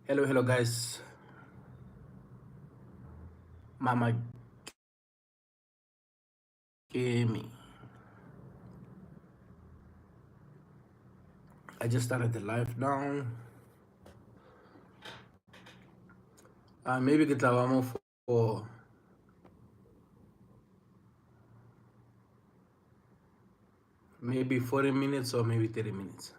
Hello guys. Mama Kimi. I just started the live now. Maybe get more for maybe 40 minutes or maybe 30 minutes.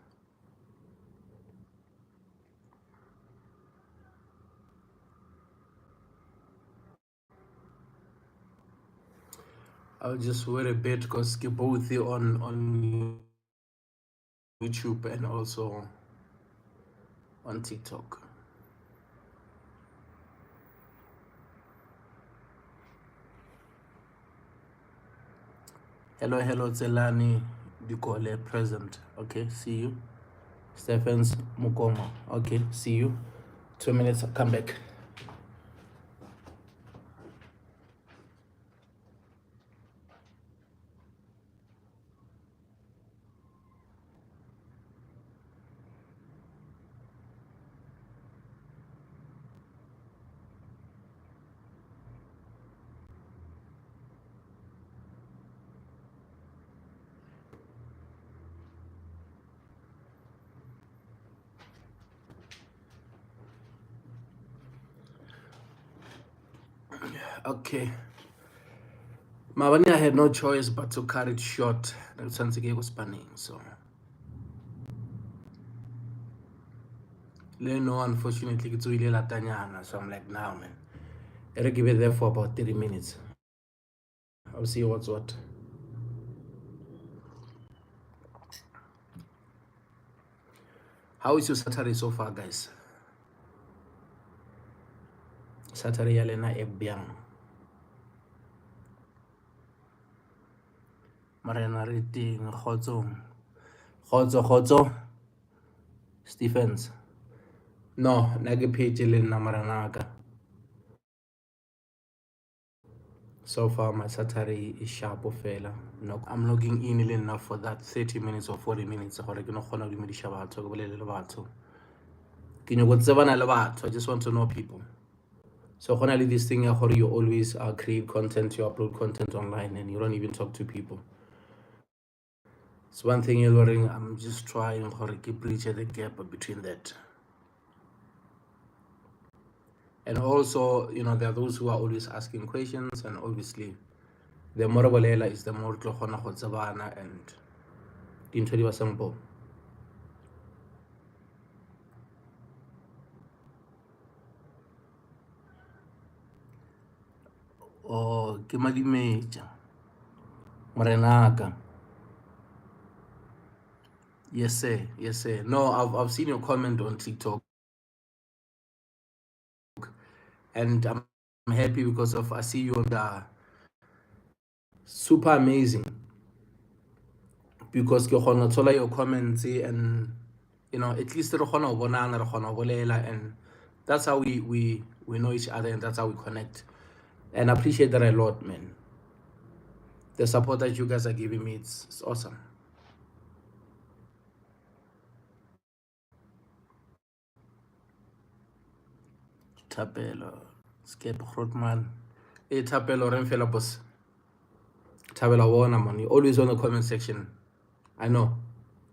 I'll just wait a bit because keep both here on YouTube and also on TikTok. Hello, Tselani Dukole present. Okay, see you. Stephens Mukoma. Okay, see you. 2 minutes, I'll come back. Okay. Mabani, I had no choice but to cut it short. That's something I was spanning. So, no, unfortunately, it's really latanyana. So I'm like, now, man, I'll give it there for about 30 minutes. I'll see what's what. How is your Saturday so far, guys? Saturday, Yalena Ebiang. Marina Reading, Hodzo, Stephens. No, Nagi page Elena Maranaka. So far, my Saturday is sharp of fella. No, I'm logging in enough for that 30 minutes or 40 minutes. I just want to know people. So finally, this thing you always create content, you upload content online, and you don't even talk to people. So one thing you're learning, I'm just trying to keep bridging the gap between that. And also, there are those who are always asking questions, and obviously, the more Walela is the more Tlohona Hotzavana and Intodi Sampo. Oh, Kimadi Major. Marenaka. Yes, sir. No, I've seen your comment on TikTok. And I'm happy because I see you on the super amazing. Because ke kgona thola your comments and at least re kgona go bonana re kgona go bolela, and that's how we know each other, and that's how we connect. And I appreciate that a lot, man. The support that you guys are giving me, it's awesome. Tapelo, Skip Grootman. Hey, Tapelo, Renfela boss. Tabela Warner, man. You're always on the comment section. I know.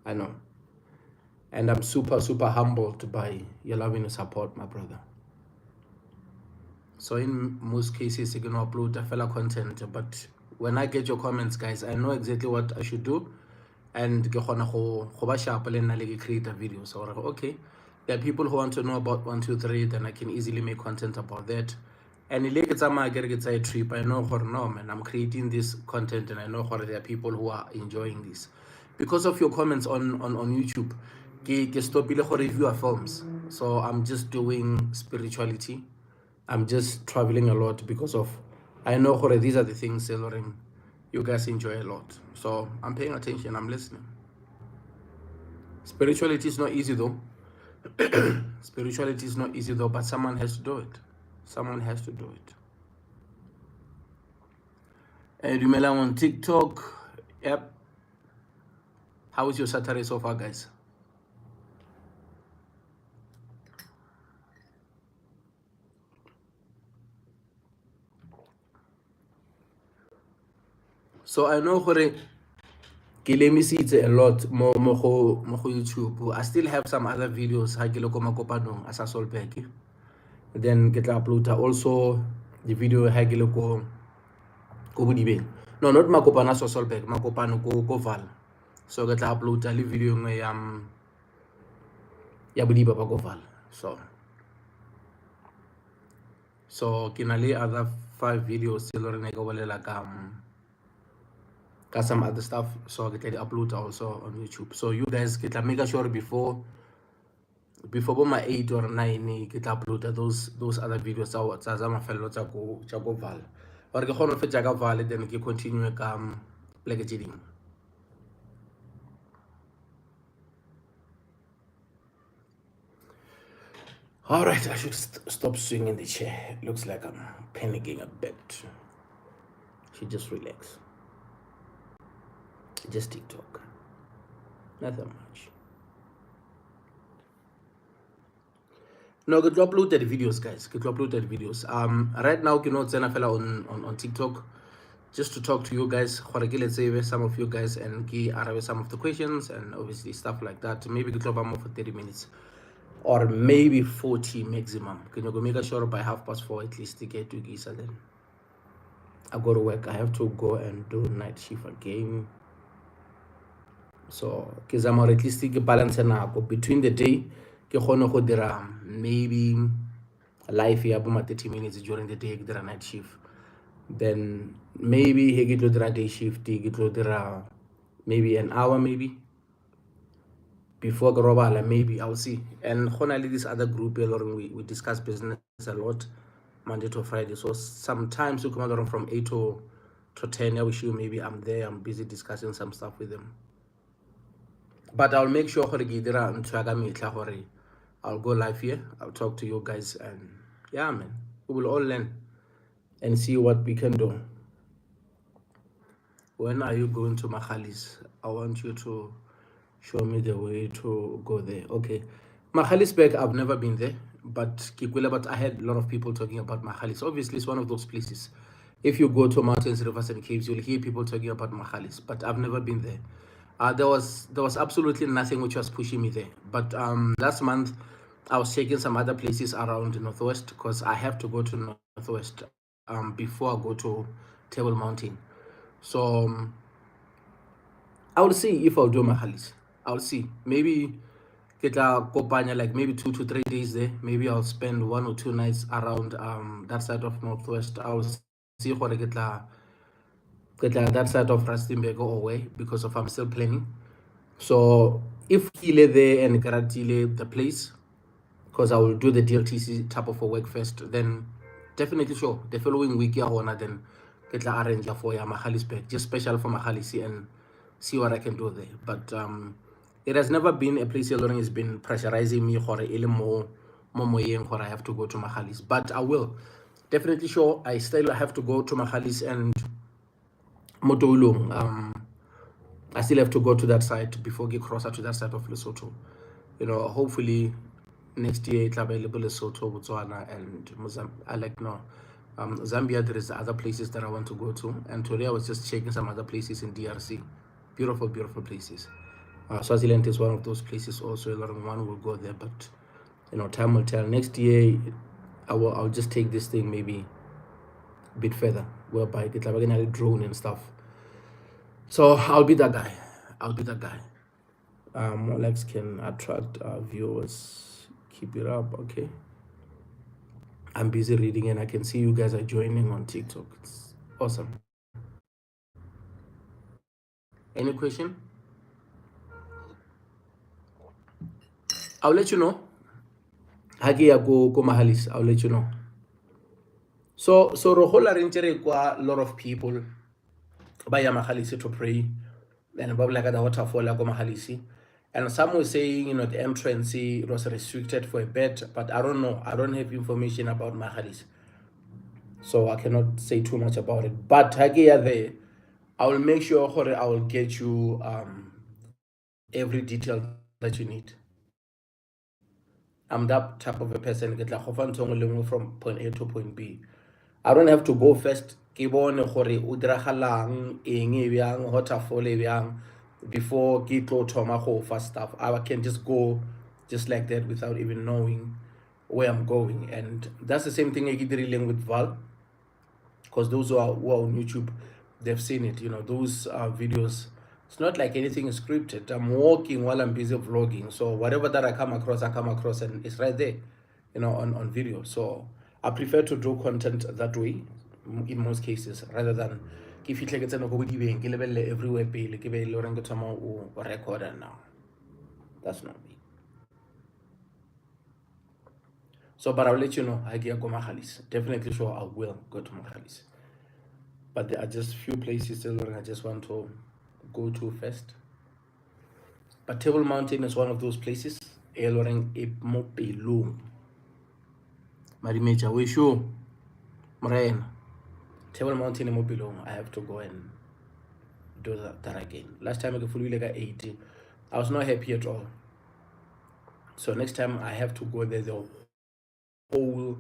And I'm super humbled by your loving and support, my brother. So in most cases, you can upload a fella content, but when I get your comments, guys, I know exactly what I should do, and create a video. So okay, there are people who want to know about 1, 2, 3, then I can easily make content about that. And it's a trip. I know no, man, I'm creating this content, and I know there are people who are enjoying this because of your comments on YouTube. Ke stop ile go review films, so I'm just doing spirituality. I'm just traveling a lot because of I know these are the things you guys enjoy a lot. So I'm paying attention, I'm listening. Spirituality is not easy though. Spirituality is not easy though, but someone has to do it. Someone has to do it. And you on TikTok. Yep. How is your Saturday so far, guys? So I know gore ke lemisitse a lot mo go YouTube. I still have some other videos ha ke le ko makopanong a sa Solberg. Then ke tla uploada also the video ha ke le ko Bodibeng. No, not makopana so Solberg, makopano ko Val. So ke tla uploada le video nngwe ya Bodiba ba ko Val. So ke na le other 5 videos tse le rene ke bolela ka some other stuff, so get the upload also on YouTube. So you guys get make sure before my 8 or 9 get upload those other videos tsa mafelo tsa go Val, or ke kgone fetsa ka Val then ke continue ka pleke tse ding. All right, I should stop swinging the chair. It looks like I'm panicking a bit. Should just relax. Just TikTok, nothing much. No, get uploaded videos, guys. Get uploaded videos. Right now, you know, it's on TikTok, just to talk to you guys. Let's say some of you guys and arabe some of the questions and obviously stuff like that. Maybe get more for 30 minutes or maybe 40 maximum. Can you go make sure by 4:30 at least to get to Gisa? Then I go to work. I have to go and do night shift again. So because I'm at least balance between the day. Maybe life here about 30 minutes during the day get a night shift, then maybe he get a day shift, he get maybe an hour maybe before Garobala, maybe I'll see. And honestly this other group we discuss business a lot Monday to Friday, so sometimes we come out from 8 to 10. I wish you maybe I'm there, I'm busy discussing some stuff with them, but I'll make sure I'll go live here, I'll talk to you guys, and yeah man, we will all learn and see what we can do. When are you going to Makhalis? I want you to show me the way to go there. Okay, Makhalisberg, I've never been there, but Kikwila, but I had a lot of people talking about Makhalis. Obviously it's one of those places, if you go to mountains, rivers and caves, you'll hear people talking about Makhalis, but I've never been there. There was absolutely nothing which was pushing me there. But last month I was checking some other places around Northwest, because I have to go to Northwest before I go to Table Mountain. So I will see if I'll do Mahalis. I'll see. Maybe get a kopanya, like maybe 2 to 3 days there. Maybe I'll spend 1 or 2 nights around that side of Northwest. I'll see what I get that side of Rustenburg away, because of I'm still planning. So if he lay there and guarantee the place, because I will do the DLTC type of a work first, then definitely sure the following week then get la arrange for Mahalisberg, just special for Mahalisi, and see what I can do there. But it has never been a place where has been pressurizing me for a more I have to go to Mahalis. But I will definitely sure I still have to go to Mahalis and Motolung. I still have to go to that side before get closer to that side of Lesotho. You know, hopefully next year it's available Lesotho, Botswana, and Mozambique. Zambia. There is other places that I want to go to, and today I was just checking some other places in DRC. Beautiful, beautiful places. Swaziland is one of those places also. A lot of one will go there, but you know, time will tell. Next year I'll just take this thing maybe a bit further, whereby get like a drone and stuff. So I'll be that guy. More likes can attract viewers. Keep it up. Okay, I'm busy reading and I can see you guys are joining on TikTok. It's awesome. Any question? I'll let you know. Hagia go Mahalis, I'll let you know. So Rohola Rintere kwa a lot of people by Mahalisi to pray, and Bob like the waterfall like Mahalisi. And some were saying, you know, the entrance was restricted for a bit, but I don't know. I don't have information about Mahalis, so I cannot say too much about it. But Hagia there, I will make sure I will get you every detail that you need. I'm that type of a person get like from point A to point B. I don't have to go first ke bone gore o diragalang eng e bjang waterfall e bjang before ke tlo thoma go fa stuff. I can just go just like that without even knowing where I'm going. And that's the same thing I get dealing with Val, because those who are on YouTube, they've seen it. You know, those videos, it's not like anything is scripted. I'm walking while I'm busy vlogging, so whatever that I come across, and it's right there, you know, on video. So I prefer to do content that way in most cases, rather than if you take it everywhere record it now. That's not me. So, but I'll let you know. I get go Mahalis. Definitely sure I will go to Mahalis. But there are just few places that I just want to go to first. But Table Mountain is one of those places. Eloreng Ipmopelung. Marimecha, we sure. Marain. Table Mountain in Mopelung. I have to go and do that again. Last time I got fully like 80. I was not happy at all. So next time I have to go there the whole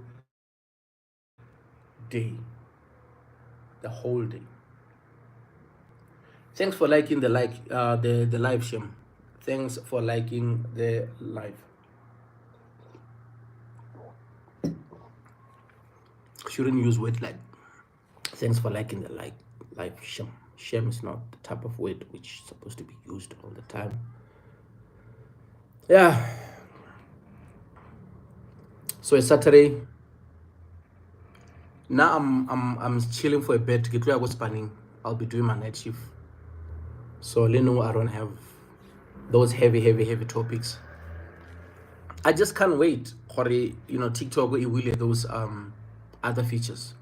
day. The whole day. Thanks for liking the live, Shem. Thanks for liking the live. Shouldn't use word like. Thanks for liking the live, Shem. Shem is not the type of word which is supposed to be used all the time. Yeah. So it's Saturday. Now I'm chilling for a bit. Get ready, I go spanning. I'll be doing my night shift. So I don't have those heavy topics. I just can't wait for TikTok will those other features.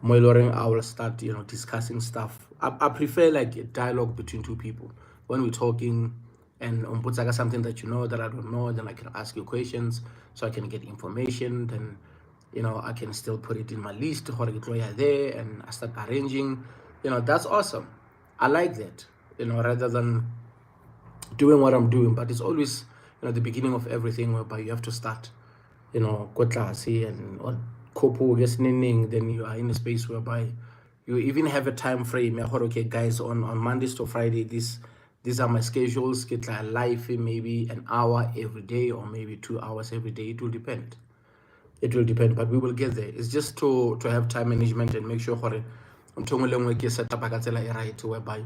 I will start discussing stuff. I prefer like a dialogue between two people when we're talking, and something that you know that I don't know, then I can ask you questions so I can get information. Then I can still put it in my list there, and I start arranging. That's awesome. I like that. Rather than doing what I'm doing, but it's always the beginning of everything whereby you have to start go classy and then you are in a space whereby you even have a time frame. Okay guys, on Mondays to Friday, these are my schedules. Get like live maybe an hour every day or maybe 2 hours every day. It will depend, but we will get there. It's just to have time management and make sure set up right whereby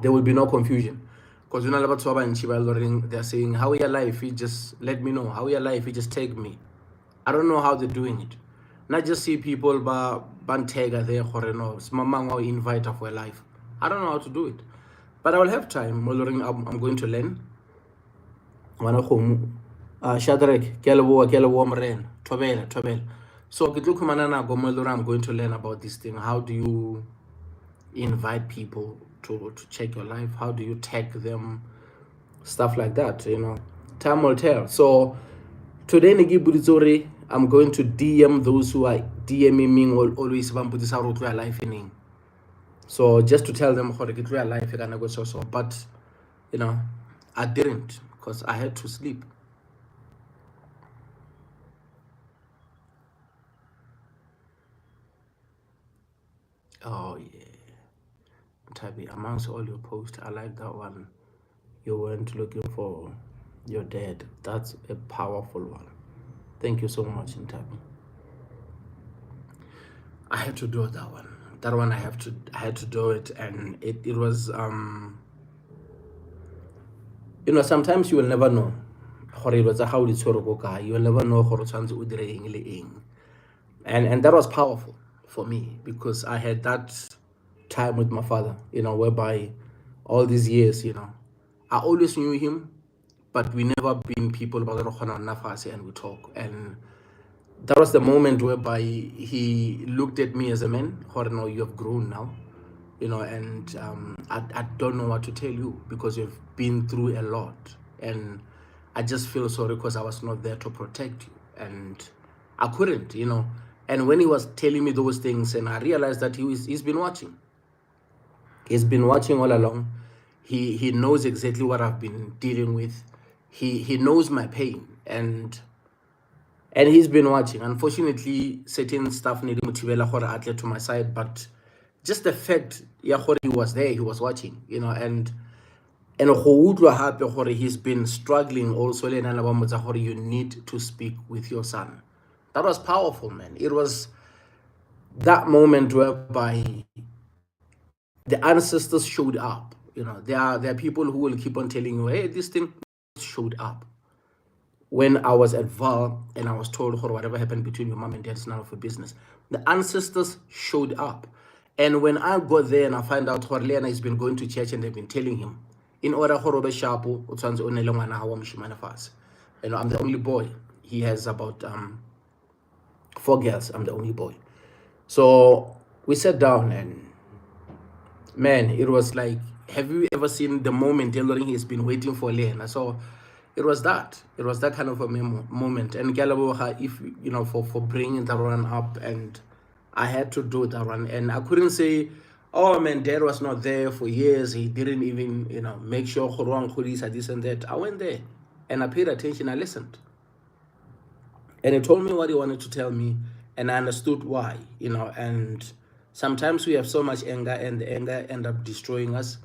there will be no confusion. Because they're saying, how are your life? You just let me know. How are your life? You just take me. I don't know how they're doing it. Not just see people bantega there or invite her for a life. I don't know how to do it. But I will have time. I'm going to learn. Shadrach, Tobel. So I'm going to learn about this thing. How do you invite people to check your life? How do you tag them? Stuff like that, time will tell. So today I'm going to DM those who are DMing me always life in. So just to tell them how to get real life, you're gonna go so. But I didn't, because I had to sleep. Oh yeah. Tabi, amongst all your posts, I like that one. You weren't looking for your dad. That's a powerful one. Thank you so much, Tabi. I had to do that one. That one I had to do it, and it was sometimes you will never know. You will never know and that was powerful for me, because I had that time with my father, whereby all these years, I always knew him, but we never been people and we talk. And that was the moment whereby he looked at me as a man. You have grown now, and I don't know what to tell you, because you've been through a lot, and I just feel sorry because I was not there to protect you, and I couldn't, And when he was telling me those things, and I realized that he's been watching. He's been watching all along. He knows exactly what I've been dealing with. He knows my pain, and and he's been watching. Unfortunately, certain stuff needed motivela gore atle to my side, but just the fact ya gore he was there, he was watching, you know, and go utlwa hape gore he's been struggling also le ena ba motsa gore you need to speak with your son. That was powerful, man. It was that moment whereby the ancestors showed up. You know, there are people who will keep on telling you, hey, this thing showed up. When I was at Val and I was told, whatever happened between your mom and dad is none of your business, the ancestors showed up. And when I got there and I find out Leana has been going to church and they've been telling him, in order for Robert Sharpo, you know, I'm the only boy. He has about 4 girls. I'm the only boy. So we sat down and man, it was like, have you ever seen the moment Deloring has been waiting for Leana? So it was that kind of a moment. And Galaboha, if you know, for bringing that one up, and I had to do that one, and I couldn't say, oh man, dad was not there for years, he didn't even, you know, make sure Khurwan Khurisa this and that. I went there and I paid attention, I listened, and he told me what he wanted to tell me, and I understood why, you know. And sometimes we have so much anger, and the anger end up destroying us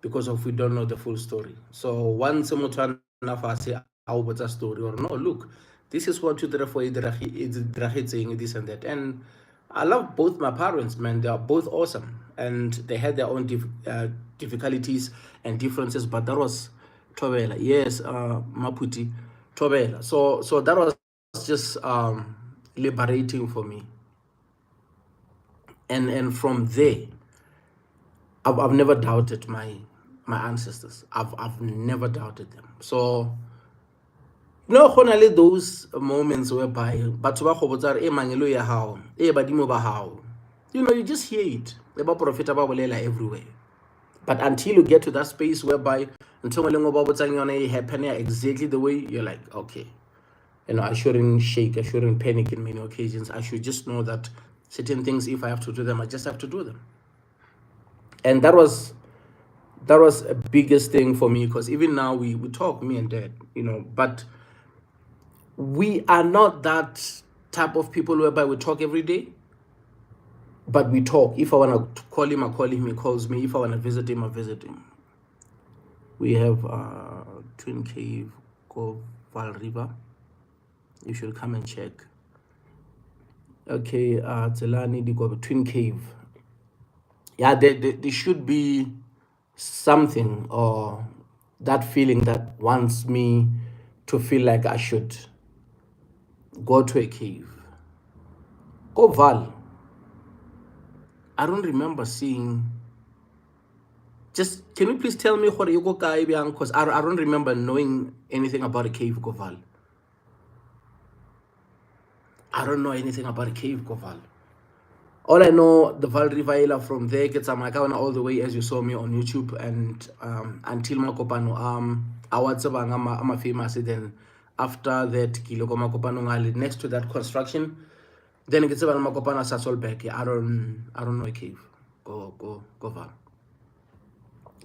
because of we don't know the full story. So once someone say a story, or no, look, this is what you did for saying this and that. And I love both my parents, man. They are both awesome, and they had their own difficulties and differences, but that was Tobela. Yes, Maputi, Tobela. So that was just liberating for me. And from there, I've never doubted my ancestors. I've never doubted them. So no, only those moments whereby you know, you just hear it about prophet everywhere. But until you get to that space whereby until happen exactly the way, you're like, okay, you know, I shouldn't shake, I shouldn't panic in many occasions. I should just know that certain things, if I have to do them, I just have to do them. And that was a biggest thing for me, because even now we talk, me and dad, you know, but we are not that type of people whereby we talk every day, but we talk. If I want to call him, I call him, he calls me. If I want to visit him, I visit him. We have Twin Cave, Val River. You should come and check. Okay, Zelani, they go Twin Cave. Yeah, there should be something or that feeling that wants me to feel like I should go to a cave. Go Val. I don't remember seeing. Just can you please tell me what you go Caribbean? Because I don't remember knowing anything about a cave, Go Val. I don't know anything about a cave, Go Val. All I know, the Val River, from there gets a Makana all the way, as you saw me on YouTube, and until Makopano I'm a famous. Then after that, Kiloko Makopano next to that construction, then it gets a Makopana Sasol back. I don't know a cave. Go Val.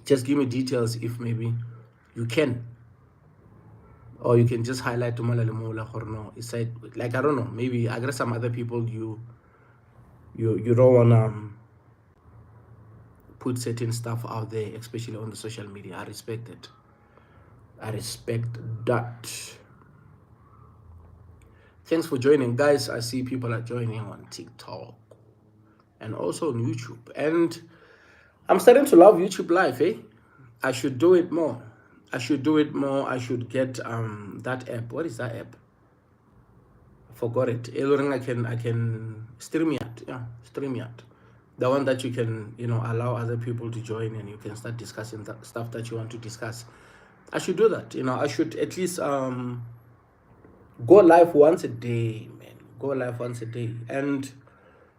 Just give me details if maybe you can. Or you can just highlight to Malalimula or no. It's like I don't know, maybe I guess some other people you don't wanna put certain stuff out there, especially on the social media. I respect it. I respect that. Thanks for joining, guys. I see people are joining on TikTok and also on YouTube. And I'm starting to love YouTube Live, eh? I should do it more. I should get that app. What is that app? I forgot it. I can StreamYard. Yeah, StreamYard. The one that you can, you know, allow other people to join and you can start discussing that stuff that you want to discuss. I should do that. You know, I should at least go live once a day, man. Go live once a day. And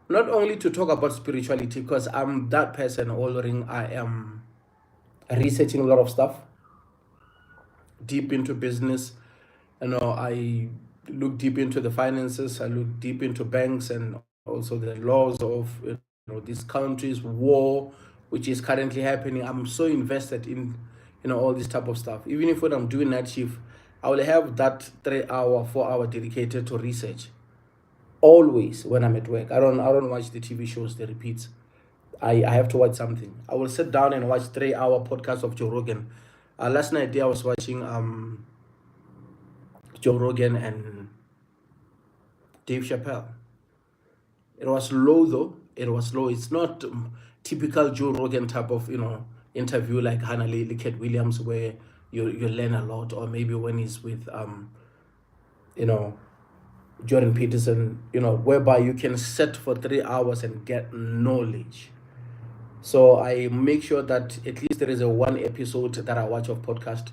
not only to talk about spirituality, because I'm that person already. I am researching a lot of stuff deep into business. You know, I look deep into the finances. I look deep into banks and also the laws of, you know, these countries, war, which is currently happening. I'm so invested in, you know, all this type of stuff. Even if when I'm doing night shift, I will have that 3 hour, 4 hour dedicated to research. Always when I'm at work. I don't watch the TV shows, the repeats. I have to watch something. I will sit down and watch 3 hour podcast of Joe Rogan. Last night I was watching Joe Rogan and Dave Chappelle. It was low though. It was low. It's not typical Joe Rogan type of interview like Hannah Lee Cat Williams where you learn a lot, or maybe when he's with you know Jordan Peterson, whereby you can sit for 3 hours and get knowledge. So I make sure that at least there is a one episode that I watch of podcast,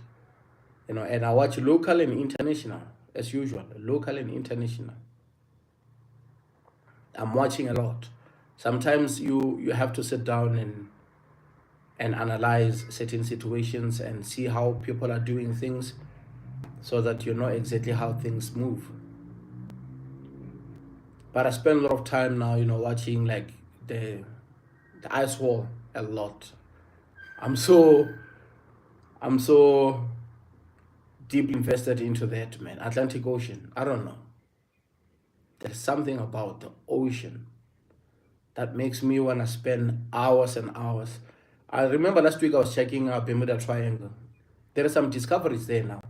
and I watch local and international as usual, local and international. I'm watching a lot. Sometimes you have to sit down and analyze certain situations and see how people are doing things so that you know exactly how things move. But I spend a lot of time now, watching like the ice wall a lot. I'm so deeply invested into that, man. Atlantic Ocean. I don't know. There's something about the ocean that makes me want to spend hours and hours. I remember last week I was checking Bermuda Triangle. There are some discoveries there now.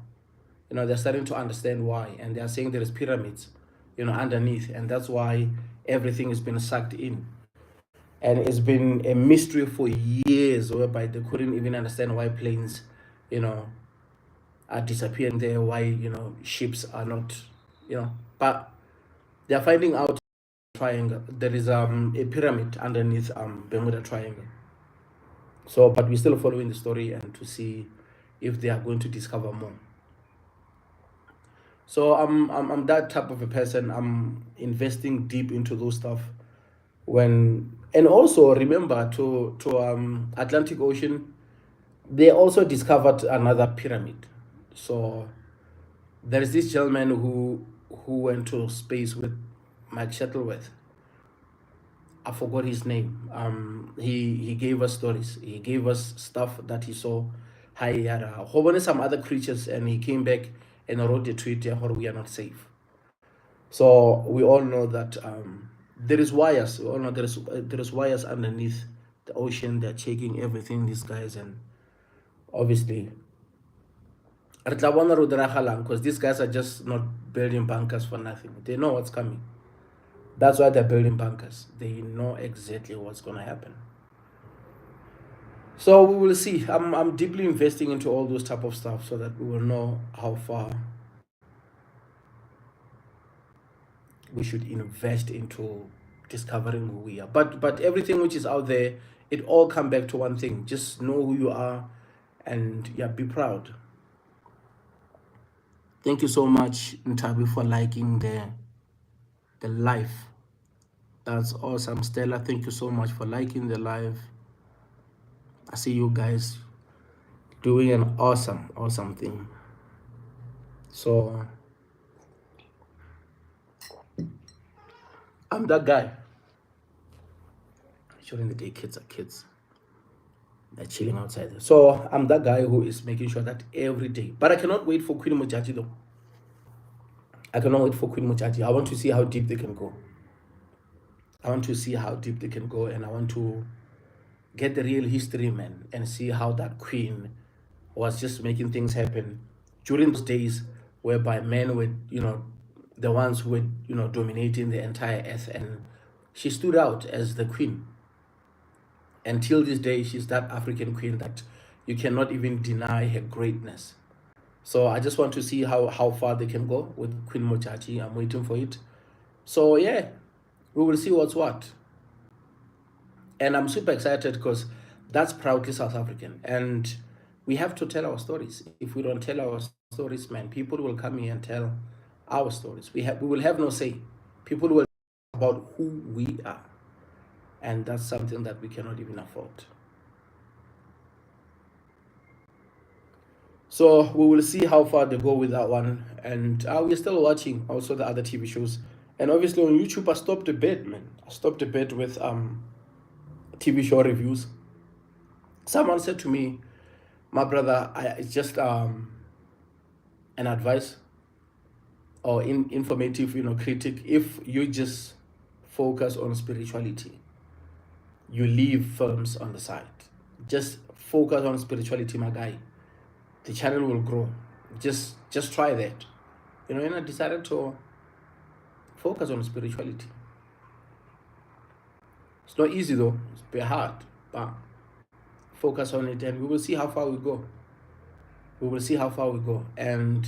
They're starting to understand why, and they're saying there is pyramids, underneath, and that's why everything has been sucked in. And it's been a mystery for years, whereby they couldn't even understand why planes, are disappearing there, why ships are not, but they're finding out triangle. There is a pyramid underneath Bermuda Triangle. So, but we're still following the story and to see if they are going to discover more. So I'm that type of a person. I'm investing deep into those stuff. And also remember to Atlantic Ocean, they also discovered another pyramid. So there is this gentleman who went to space with Mike Shuttleworth. I forgot his name. He gave us stories. He gave us stuff that he saw. He had a whole bunch of some other creatures, and he came back and wrote a tweet there, "How we are not safe." So we all know that there is wires. We all know there is wires underneath the ocean. They're checking everything. These guys, and obviously, because these guys are just not building bunkers for nothing. They know what's coming. That's why they're building bunkers. They know exactly what's going to happen. So we will see. I'm deeply investing into all those type of stuff so that we will know how far we should invest into discovering who we are. But everything which is out there, it all come back to one thing. Just know who you are, and be proud. Thank you so much, Ntabi, for liking the live. That's awesome. Stella, thank you so much for liking the live. I see you guys doing an awesome thing. So I'm that guy. During the day, kids are kids. They're chilling outside. So I'm that guy who is making sure that every day. But I cannot wait for Queen Mojaji though. I cannot wait for Queen Mojaji. I want to see how deep they can go. I want to see how deep they can go, and I want to get the real history, man, and see how that queen was just making things happen during those days whereby men were, the ones who were, dominating the entire earth, and she stood out as the queen. Until this day, she's that African queen that you cannot even deny her greatness. So I just want to see how far they can go with Queen Mojaji. I'm waiting for it. So yeah, we will see what's what. And I'm super excited because that's proudly South African. And we have to tell our stories. If we don't tell our stories, man, people will come here and tell our stories. We will have no say. People will talk about who we are. And that's something that we cannot even afford. So we will see how far they go with that one. And we're still watching also the other TV shows. And obviously on YouTube, I stopped a bit, man. I stopped a bit with TV show reviews. Someone said to me, my brother, it's just an advice or informative, critic. If you just focus on spirituality, you leave films on the side. Just focus on spirituality, my guy. The channel will grow. Just try that. And I decided to focus on spirituality. It's not easy though. It's very hard, but focus on it, and we will see how far we go. We will see how far we go. And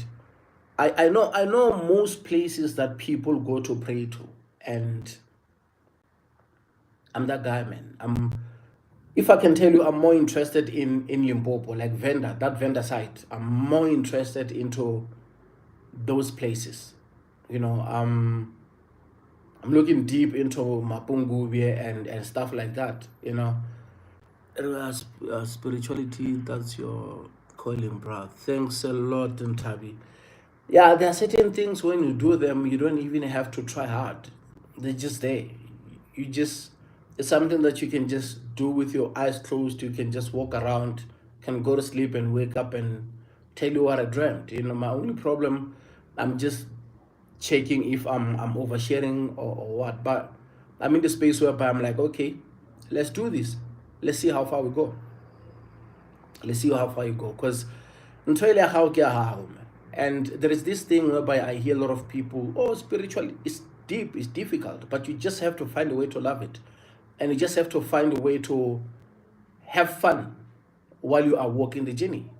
I know most places that people go to pray to, and I'm that guy, man. If I can tell you, I'm more interested in Limpopo, like that vendor site. I'm more interested into those places. I'm looking deep into Mapungubie and stuff like that. Spirituality, that's your calling, bro. Thanks a lot, Ntabi. Yeah, there are certain things when you do them, you don't even have to try hard. They're just there. It's something that you can just do with your eyes closed. You can just walk around, can go to sleep and wake up and tell you what I dreamt. My only problem, I'm just checking if I'm oversharing or what. But I'm in the space whereby I'm like, okay, let's do this. Let's see how far we go. Let's see how far you go. Because and there is this thing whereby I hear a lot of people, oh, spiritual is deep, it's difficult, but you just have to find a way to love it. And you just have to find a way to have fun while you are walking the journey,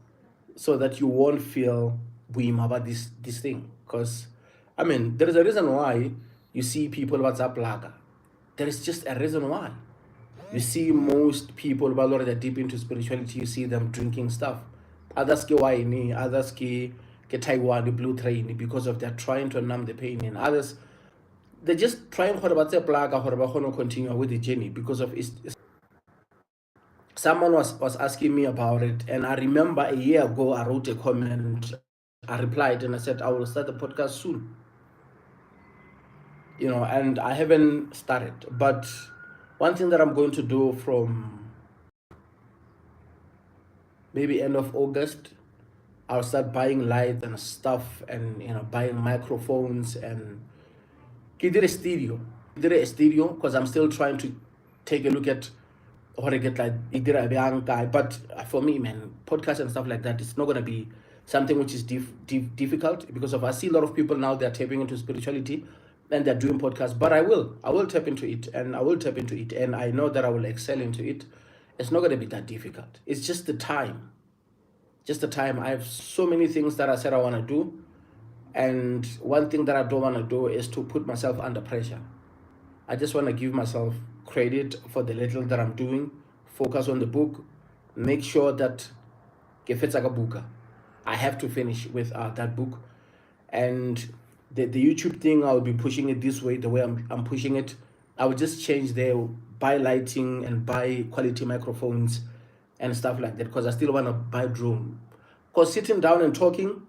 so that you won't feel boom about this thing. Because there is a reason why you see people WhatsApp laga. There is just a reason why. You see most people that are deep into spirituality, you see them drinking stuff. Others get wine, others get Taiwan, the blue train, because of they're trying to numb the pain. And others, they're just trying to continue with the journey because of it. Someone was asking me about it, and I remember a year ago I wrote a comment. I replied and I said I will start the podcast soon. And I haven't started. But one thing that I'm going to do from maybe end of August, I'll start buying lights and stuff, and buying microphones, and get a stereo. Because I'm still trying to take a look at how to get like guy. But for me, man, podcast and stuff like that, it's not gonna be something which is difficult, because I see a lot of people now, they're tapping into spirituality and they're doing podcasts. But I will tap into it, and I know that I will excel into it. It's not gonna be that difficult. It's just the time. I have so many things that I said I want to do, and one thing that I don't want to do is to put myself under pressure. I just want to give myself credit for the little that I'm doing, focus on the book, make sure that I have to finish with that book. And the YouTube thing, I'll be pushing it this way, the way I'm pushing it. I will just change there, buy lighting and buy quality microphones and stuff like that, because I still want to buy drone. Because sitting down and talking,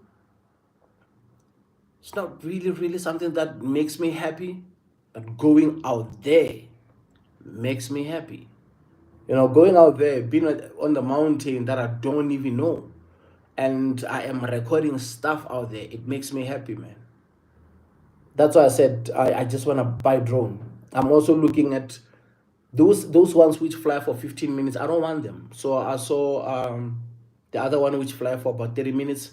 it's not really something that makes me happy, but going out there makes me happy. Going out there, being on the mountain that I don't even know, and I am recording stuff out there, it makes me happy, man. That's why I said I just want to buy drone. I'm also looking at those ones which fly for 15 minutes. I don't want them. So I saw the other one which fly for about 30 minutes.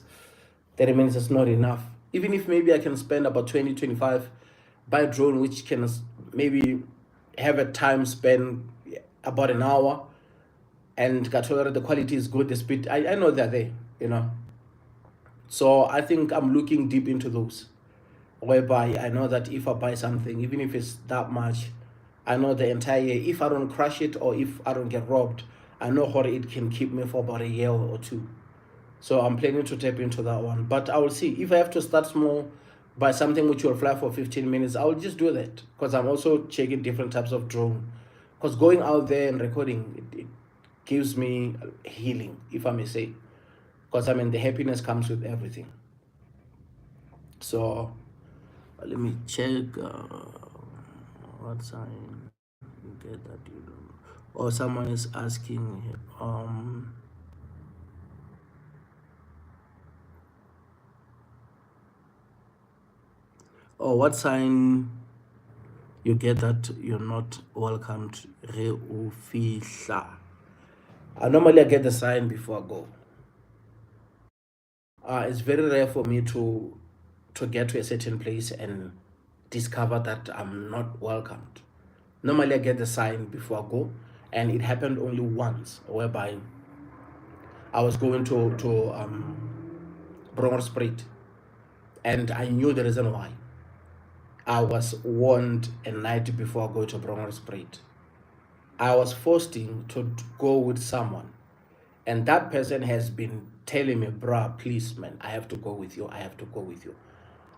30 minutes is not enough. Even if maybe I can spend about 20-25, buy a drone which can maybe have a time spent about an hour, and the quality is good, the speed, I know they're there, so I think I'm looking deep into those, whereby I know that if I buy something, even if it's that much, I know the entire year, if I don't crash it or if I don't get robbed, I know how it can keep me for about a year or two. So I'm planning to tap into that one. But I will see. If I have to start small, by something which will fly for 15 minutes, I will just do that. Because I'm also checking different types of drone. Because going out there and recording, it gives me healing, if I may say. Because the happiness comes with everything. So let me check what sign get that you know. Or someone is asking Or what sign you get that you're not welcomed? Re o fihla. Normally I get the sign before I go. It's very rare for me to get to a certain place and discover that I'm not welcomed. Normally I get the sign before I go, and it happened only once, whereby I was going to Brongerspruit, and I knew the reason why. I was warned a night before I go to Brongerspruit. I was forced to go with someone, and that person has been telling me, bruh, please, man, I have to go with you. I have to go with you.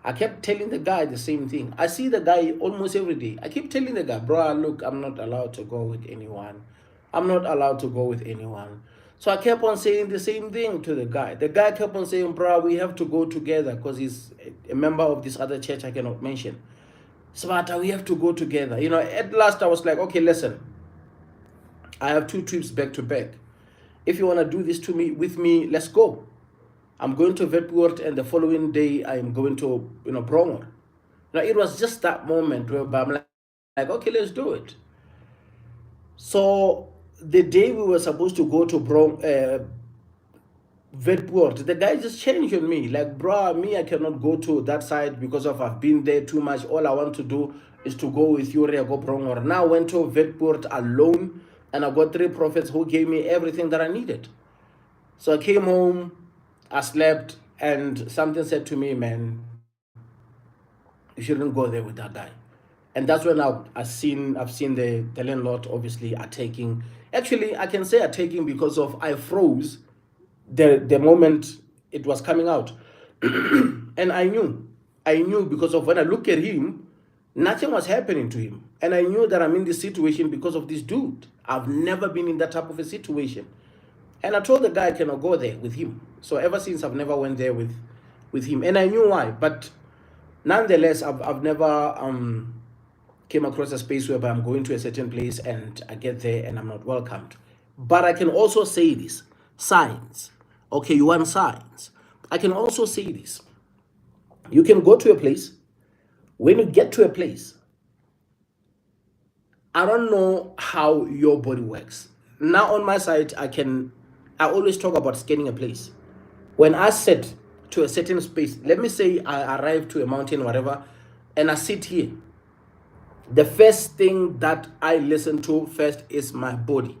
I kept telling the guy the same thing. I see the guy almost every day. I keep telling the guy, bruh, look, I'm not allowed to go with anyone. I'm not allowed to go with anyone. So I kept on saying the same thing to the guy. The guy kept on saying, bruh, we have to go together, because he's a member of this other church I cannot mention. Smata, we have to go together. You know, at last I was like, okay, listen, I have 2 trips back to back. If you want to do this with me, let's go. I'm going to Vetwoord, and the following day I'm going to, Bronger. Now it was just that moment where I'm like, okay, let's do it. So the day we were supposed to go to Vetwoord, the guy just changed on me. Like, bro, me, I cannot go to that side because of I've been there too much. All I want to do is to go with you, go Bronger. Now I went to Vetwoord alone, and I got 3 prophets who gave me everything that I needed. So I came home, I slept, and something said to me, man, you shouldn't go there with that guy. And that's when I've seen the landlord obviously attacking. Actually, I can say attacking because of I froze the moment it was coming out. And I knew because of when I look at him, nothing was happening to him. And I knew that I'm in this situation because of this dude. I've never been in that type of a situation. And I told the guy I cannot go there with him. So ever since, I've never went there with him. And I knew why. But nonetheless, I've never came across a space whereby I'm going to a certain place and I get there and I'm not welcomed. But I can also say this. Signs. Okay, you want signs. I can also say this. You can go to a place. When you get to a place, I don't know how your body works. Now on my side, I always talk about scanning a place. When I sit to a certain space, let me say I arrive to a mountain, whatever, and I sit here. The first thing that I listen to first is my body.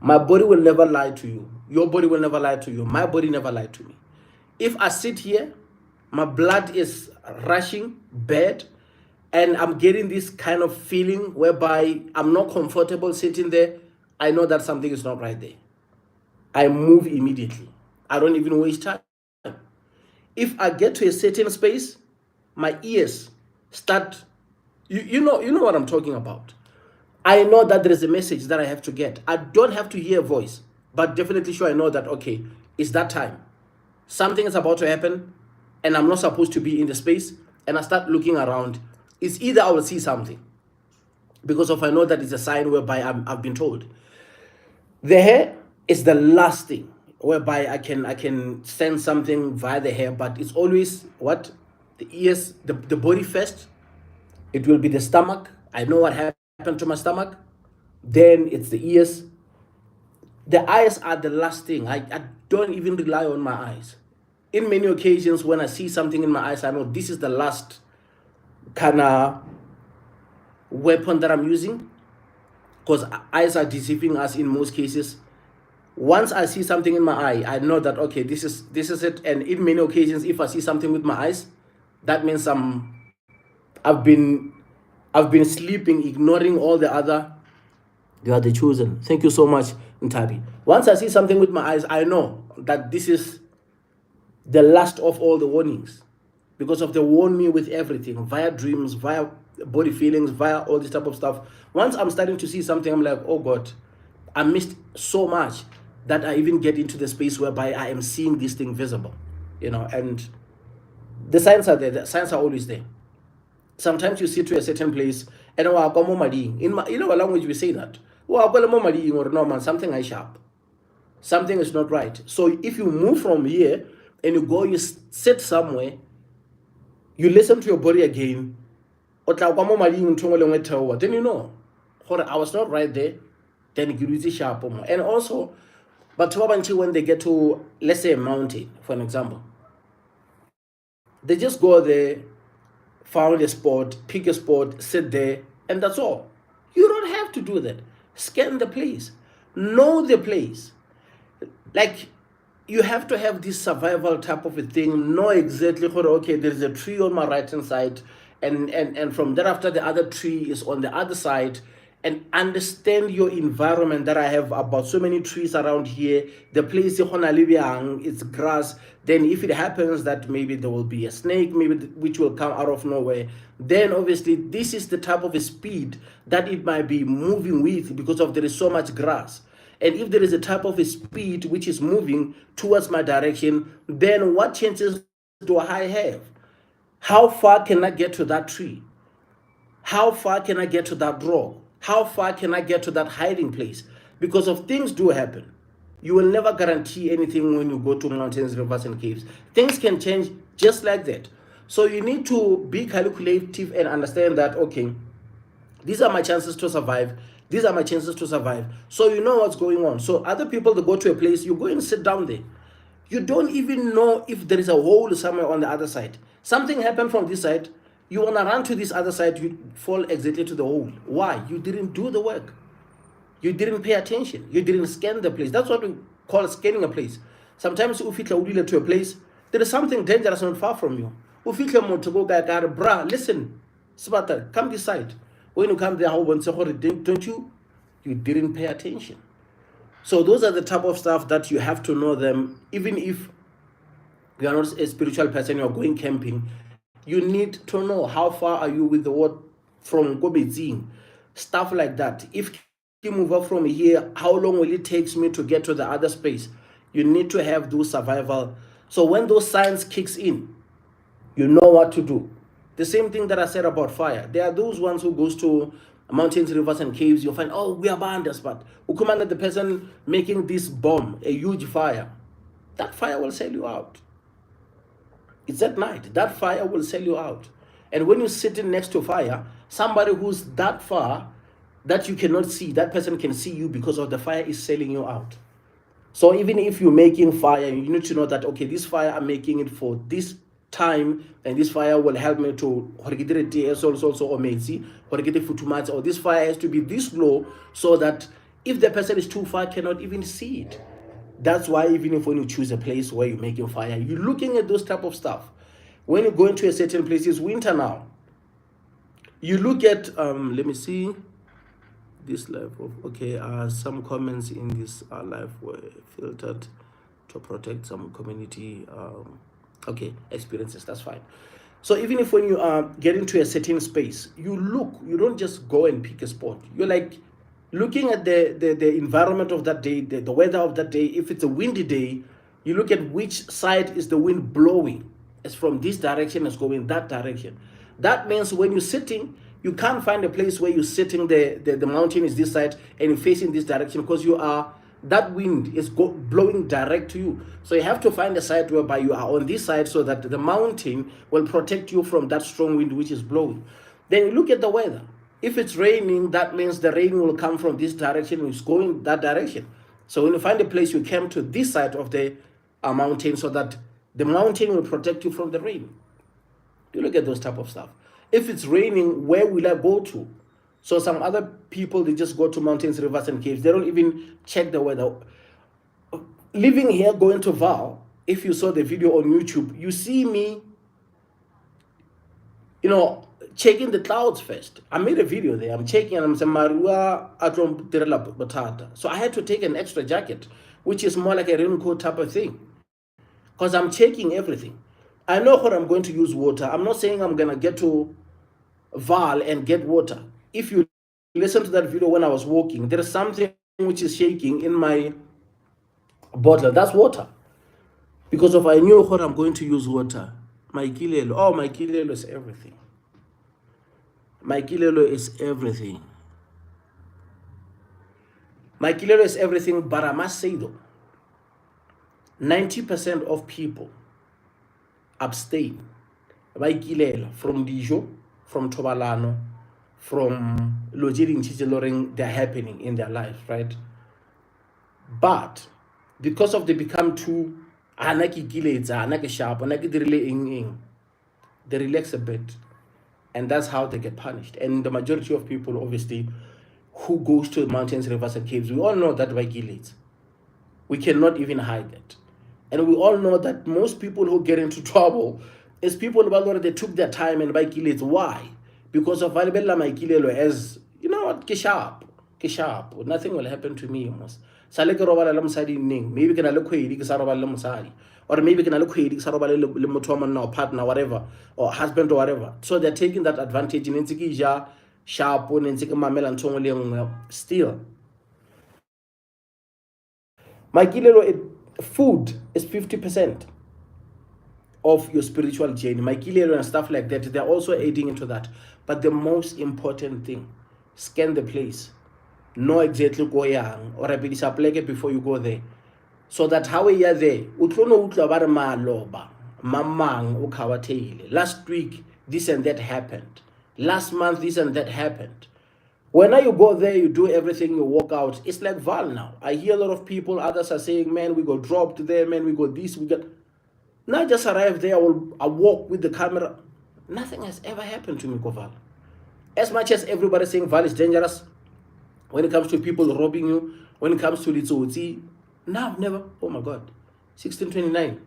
My body will never lie to you. Your body will never lie to you. My body never lied to me. If I sit here, my blood is rushing bad, and I'm getting this kind of feeling whereby I'm not comfortable sitting there, I know that something is not right there. I move immediately. I don't even waste time. If I get to a certain space, my ears start, you know what I'm talking about. I know that there is a message that I have to get. I don't have to hear a voice, but definitely sure I know that, okay, it's that time. Something is about to happen, and I'm not supposed to be in the space, and I start looking around. It's either I will see something, because of I know that it's a sign whereby I've been told. The hair is the last thing whereby I can sense something via the hair, but it's always what? The ears, the body first. It will be the stomach. I know what happened to my stomach. Then it's the ears. The eyes are the last thing. I don't even rely on my eyes. In many occasions, when I see something in my eyes, I know this is the last kind of weapon that I'm using, because eyes are deceiving us in most cases. Once I see something in my eye, I know that, okay, this is it. And in many occasions, if I see something with my eyes, that means I've been sleeping, ignoring all the other. You are the chosen. Thank you so much, Ntabi. Once I see something with my eyes, I know that this is the last of all the warnings, because of they warn me with everything, via dreams, via body feelings, via all this type of stuff. Once I'm starting to see something, I'm like, oh God, I missed so much, that I even get into the space whereby I am seeing this thing visible, and the signs are there. The signs are always there. Sometimes you sit to a certain place, and in our language we say that, or no man, something is sharp, something is not right. So if you move from here and you sit somewhere, you listen to your body again, then you know, I was not right there, then you use sharp. And also, but when they get to, let's say, a mountain, for an example, they just go there, found a spot, pick a spot, sit there, and that's all. You don't have to do that. Scan the place, know the place. Like, you have to have this survival type of a thing, know exactly, okay, there's a tree on my right hand side, and from thereafter the other tree is on the other side, and understand your environment, that I have about so many trees around here, the place it's grass. Then if it happens that maybe there will be a snake, maybe which will come out of nowhere, then obviously this is the type of a speed that it might be moving with, because of there is so much grass. And if there is a type of a speed which is moving towards my direction, then what chances do I have? How far can I get to that tree? How far can I get to that rock? How far can I get to that hiding place? Because of things do happen. You will never guarantee anything when you go to mountains, rivers, and caves. Things can change just like that. So you need to be calculative and understand that, okay, these are my chances to survive. These are my chances to survive. So you know what's going on. So other people that go to a place, you go and sit down there. You don't even know if there is a hole somewhere on the other side. Something happened from this side. You want to run to this other side, you fall exactly to the hole. Why? You didn't do the work. You didn't pay attention. You didn't scan the place. That's what we call scanning a place. Sometimes if you go to a place, there is something dangerous not far from you. If you come to go, bruh, listen, Sparta, come this side. When you come there, don't you? You didn't pay attention. So those are the type of stuff that you have to know them. Even if you are not a spiritual person, you are going camping, you need to know how far are you with the word from Gobezing, stuff like that. If you move up from here, how long will it take me to get to the other space? You need to have those survival. So when those signs kicks in, you know what to do. The same thing that I said about fire. There are those ones who goes to mountains, rivers, and caves. You'll find, oh, we are behind us, but who commanded the person making this bomb, a huge fire? That fire will sell you out. It's at night. That fire will sell you out. And when you're sitting next to fire, somebody who's that far that you cannot see, that person can see you because of the fire is selling you out. So even if you're making fire, you need to know that, okay, this fire, I'm making it for this time, and this fire will help me to, or this fire has to be this low so that if the person is too far, cannot even see it. That's why even if when you choose a place where you're making fire, you're looking at those type of stuff. When you go into a certain place, it's winter now. You look at, let me see, this live of, okay, some comments in this live were filtered to protect some community, okay, experiences, that's fine. So even if when you get into a certain space, you look, you don't just go and pick a spot. You're like, looking at the environment of that day, the weather of that day. If it's a windy day, you look at which side is the wind blowing. It's from this direction, it's going that direction. That means when you're sitting, you can't find a place where you're sitting, the mountain is this side and you're facing this direction, because you are, that wind is blowing direct to you. So you have to find a side whereby you are on this side so that the mountain will protect you from that strong wind which is blowing. Then you look at the weather. If it's raining, that means the rain will come from this direction, it's going that direction. So when you find a place, you come to this side of the mountain so that the mountain will protect you from the rain. You look at those type of stuff. If it's raining, where will I go to? So some other people, they just go to mountains, rivers, and caves. They don't even check the weather. Living here, going to Val, if you saw the video on YouTube, you see me, checking the clouds first. I made a video there. I'm checking and I'm saying, Marua Atrom Tirela Batata. So I had to take an extra jacket, which is more like a raincoat type of thing, because I'm checking everything. I know what I'm going to use water. I'm not saying I'm going to get to Val and get water. If you listen to that video when I was walking, there is something which is shaking in my bottle. That's water. Because if I knew what I'm going to use water, my kilelo is everything. My kilelo is everything. My kilelo is everything, but I must say though, 90% of people abstain ba ikilela from dijo, from thobalano, from lo tse dintsi tse loreng they're happening in their life, right? But because of they become too ana ke ikiletsa, ana ke sharp, ana ke dirile eng, they relax a bit, and that's how they get punished. And the majority of people, obviously, who goes to mountains, rivers, and caves, we all know that by guilt. We cannot even hide it. And we all know that most people who get into trouble is people about they took their time and by guilt. Why? Because of valibella my kilelo as you know what, ke sharp. Nothing will happen to me almost. Sale ke robala le mosadi ning, maybe ke na le khwedi ke sa robala le mosadi, or maybe ke na le khwedi ke sa robala le motho wa monna or partner, whatever, or husband or whatever. So they're taking that advantage in ntse ke ja sharp, ntse ke mamela ntho le nngwe. Still, my kilelo, food is 50% of your spiritual journey. My kilelo and stuff like that, they're also aiding into that. But the most important thing, scan the place. Know exactly go yang or pleke before you go there. So that how we are there, utlono utlo bare maloba, mamang ukawateile. Last week, this and that happened. Last month, this and that happened. When you go there, you do everything, you walk out. It's like Val now. I hear a lot of people, others are saying, man, we got dropped there, man, we got this, we got... Now I just arrived there, I walk with the camera. Nothing has ever happened to me, Val. As much as everybody saying Val is dangerous, when it comes to people robbing you, when it comes to Litsotsi, now I've never, oh my God, 1629.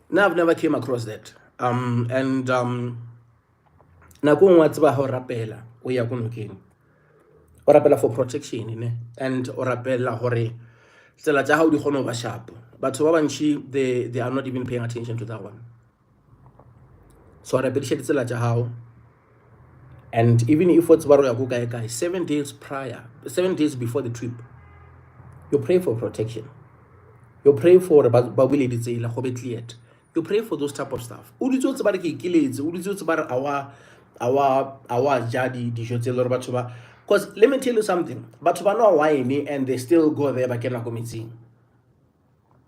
Now I've never came across that. Nako nngwe tseba ha o rapela o ya ko nokeng o rapela for protection ne, and o rapela hore tsela tsa hao di kgone ba sharp. Batho ba bantši they are not even paying attention to that one. So rapedisha ditsela tsa hao, and even if what's ba ro ya go kae 7 days prior, 7 days before the trip, you pray for protection, you pray for ba bile ditsela go be cleared, you pray for those type of stuff. O ditso tse ba re ke ikiletse, o ditso tse ba re our jadi dijo tse lore batho ba, because let me tell you something, batho ba no wine and they still go there ba kena go metsing,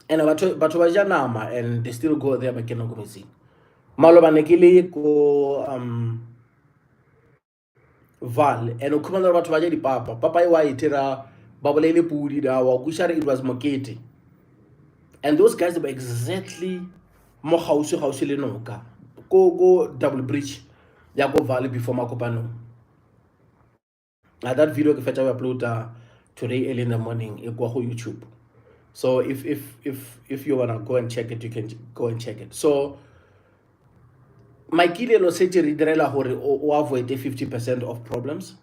and batho ba ja nama and they still go there ba kena go metsing. Malobane ke le ko Val, and o khumana batho ba ja papa e wa itira ba bolele pudi da wa kushare, it was mokete, and those guys were exactly mo gausi le noka go double bridge ya go Val before Makopano. That video ke fetsa upload today early in the morning e go YouTube. So if you wanna go and check it, you can go and check it. So my kilelo se re direla hore o avoid 50% of problems,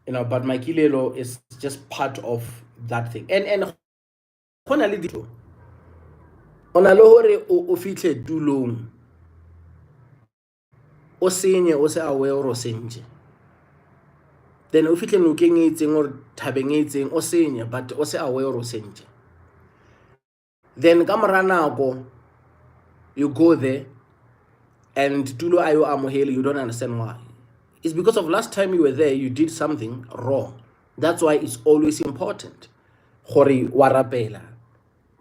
you know, but my kilelo is just part of that thing. And hona le ditlo ona le hore o fitlhe tulong o senye o se aware o senje, then o fitlhe nokeng e itseng or thabeng e itseng o senye but o se aware o senje, then ka mora nako you go there and tulo ayo amohele, you don't understand why. It's because of last time you were there you did something wrong. That's why it's always important gore warapela,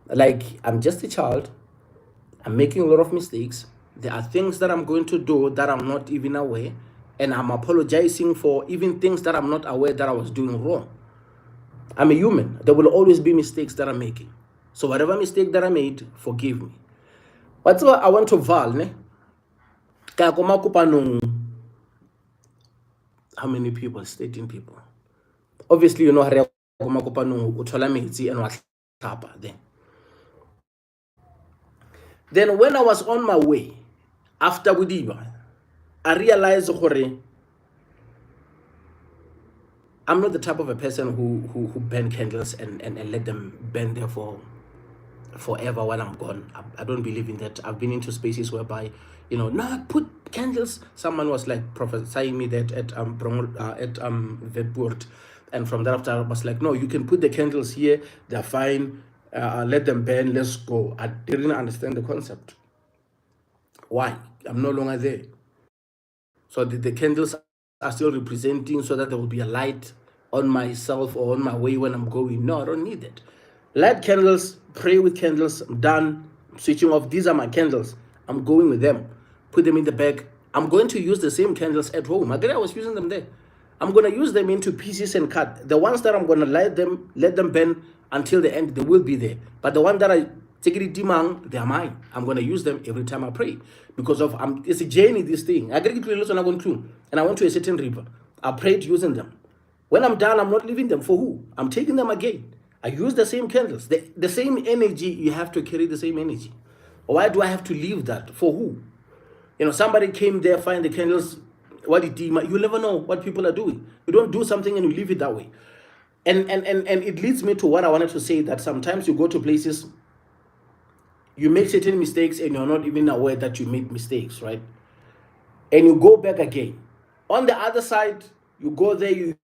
like I'm just a child, I'm making a lot of mistakes, there are things that I'm going to do that I'm not even aware, and I'm apologizing for even things that I'm not aware that I was doing wrong. I'm a human, there will always be mistakes that I'm making, so whatever mistake that I made, forgive me. What's what I want to Val ne ka koma kopanong, how many people? 13 people. Obviously, you know, ha re koma kopanong o thola metsi and wa tlhapa then when I was on my way after Budiba, I realized gore I'm not the type of a person who burn candles and let them burn there for forever while I'm gone. I don't believe in that. I've been into spaces whereby, you know, no, put candles. Someone was like prophesying me that at Vetpoort, and from that after I was like, no, you can put the candles here, they're fine, let them burn, let's go. I didn't understand the concept. Why? I'm no longer there. So the candles are still representing so that there will be a light on myself or on my way when I'm going. No, I don't need it. Light candles, pray with candles. I'm done. I'm switching off. These are my candles. I'm going with them. Put them in the bag. I'm going to use the same candles at home. I was using them there. I'm going to use them into pieces and cut. The ones that I'm going to light them, let them burn until the end, they will be there. But the one that I take it dimang, they are mine. I'm going to use them every time I pray. Because of it's a journey, this thing. I get it and I went to a certain river. I prayed using them. When I'm done, I'm not leaving them for who? I'm taking them again. I use the same candles. The same energy, you have to carry the same energy. Why do I have to leave that? For who? Somebody came there, find the candles, what it you never know what people are doing. You don't do something and you leave it that way. And it leads me to what I wanted to say, that sometimes you go to places, you make certain mistakes and you're not even aware that you made mistakes, right? And you go back again. On the other side, you go there, you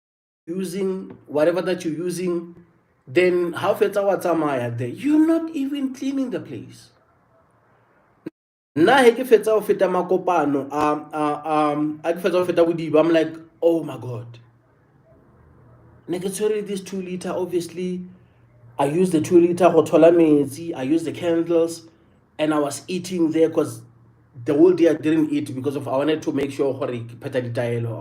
using whatever that you're using, then how fetsa wa tsamaya there? You're not even cleaning the place. Nna he ke fetsa go feta makopano a ke fetsa go feta bodiba, I'm like, oh my god, ne ke tshwere this 2 liter. Obviously I used the 2 liter go thola metsi, I used the candles, and I was eating there because the whole day I didn't eat because of I wanted to make sure I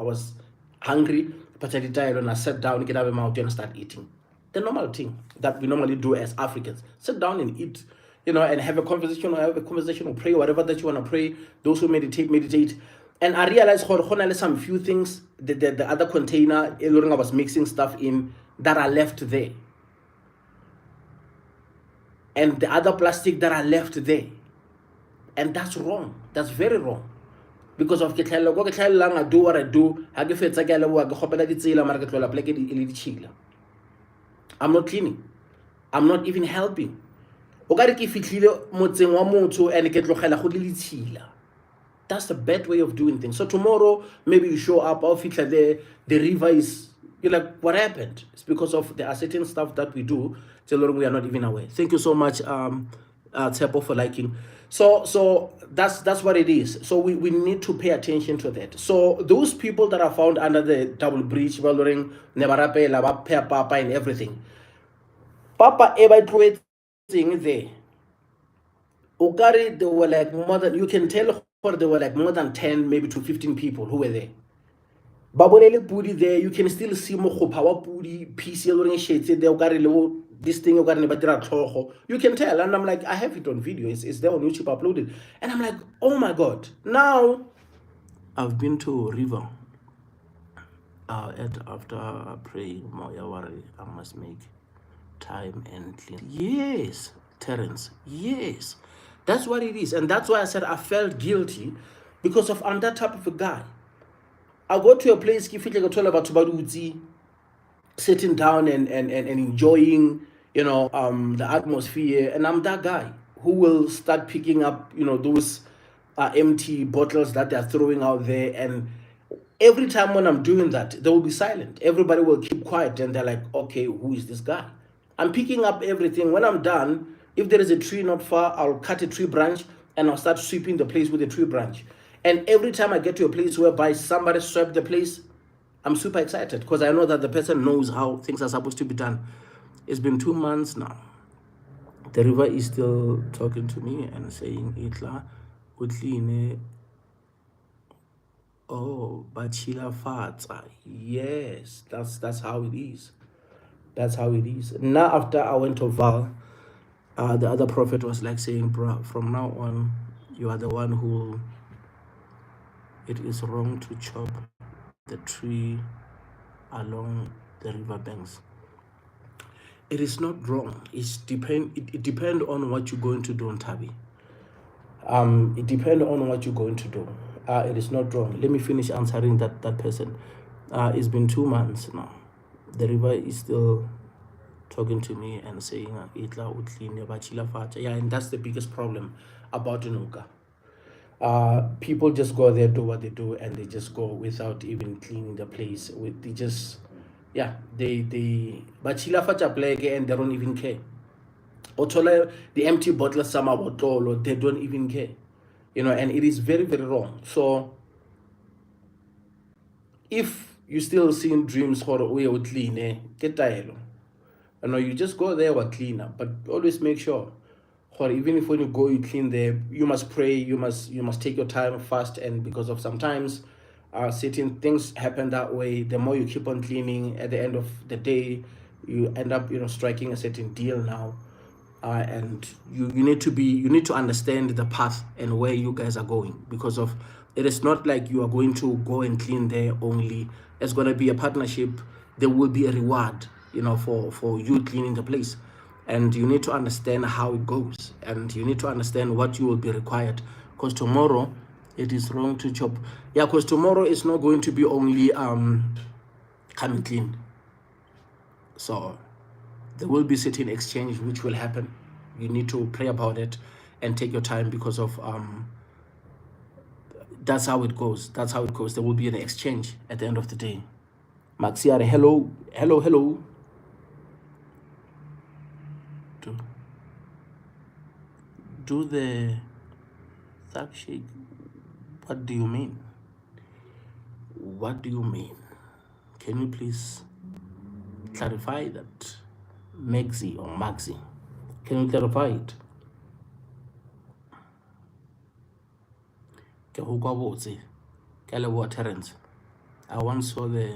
was hungry, and I sat down, get out of my mouth and start eating. The normal thing that we normally do as Africans. Sit down and eat, and have a conversation or pray, whatever that you want to pray. Those who meditate. And I realized some few things, the other container, I was mixing stuff in that are left there. And the other plastic that are left there. And that's wrong. That's very wrong. Because of I do what I do. I'm not cleaning. I'm not even helping. That's the bad way of doing things. So tomorrow, maybe you show up, the river is, you're like, what happened? It's because of the certain stuff that we do, we are not even aware. Thank you so much, Tsepo, for liking. So that's what it is. So we need to pay attention to that. So those people that are found under the double bridge, Papa and everything, Papa ever thing there. Ogari, there were like more than, you can tell there were like more than 10, maybe to 15 people who were there. Babonele Pudi there, you can still see Moko Power Pudi, PC shades there, Ogari, this thing, you can tell. And I'm like, I have it on video, it's there on YouTube uploaded. And I'm like, oh my God. Now, I've been to River. After praying, I must make time and clean. Yes, Terence, yes. That's what it is. And that's why I said I felt guilty, because of I'm that type of a guy. I go to a place, sitting down and enjoying, the atmosphere. And I'm that guy who will start picking up, those empty bottles that they're throwing out there. And every time when I'm doing that, they will be silent. Everybody will keep quiet and they're like, okay, who is this guy? I'm picking up everything. When I'm done, if there is a tree not far, I'll cut a tree branch and I'll start sweeping the place with a tree branch. And every time I get to a place whereby somebody swept the place, I'm super excited because I know that the person knows how things are supposed to be done. It's been 2 months now. The river is still talking to me and saying, Itla, utline. Oh, Bachila Fatsa. Yes, that's how it is. That's how it is. Now, after I went to Val, the other prophet was like saying, bro, from now on, you are the one who, it is wrong to chop the tree along the river banks. It is not wrong. It depends on what you're going to do on Tabi. It depends on what you're going to do. It is not wrong. Let me finish answering that person. It's been 2 months now. The river is still talking to me and saying, yeah, and that's the biggest problem about Unuka. People just go there, do what they do, and they just go without even cleaning the place. They just, yeah, they bachila facha plege and they don't even care. Otola, the empty bottles, some bottle, they don't even care. And it is very, very wrong. So if you still seeing dreams for we clean, get You know, you just go there or clean up, but always make sure, or even if when you go you clean there, you must pray, you must take your time, fast, and because of sometimes certain things happen that way. The more you keep on cleaning, at the end of the day, you end up, you know, striking a certain deal now. And you need to understand the path and where you guys are going, because of it is not like you are going to go and clean there only. It's going to be a partnership. There will be a reward, you know, for you cleaning the place, and you need to understand how it goes, and you need to understand what you will be required, because tomorrow it is wrong to chop. Yeah, because tomorrow it's not going to be only come and clean. So there will be certain exchange which will happen. You need to pray about it and take your time, because of that's how it goes. That's how it goes. There will be an exchange at the end of the day. Maxiare, hello. Do the thug shake. What do you mean? What do you mean? Can you please clarify that? Maxi or Maxi, can you clarify it? Terence, I once saw the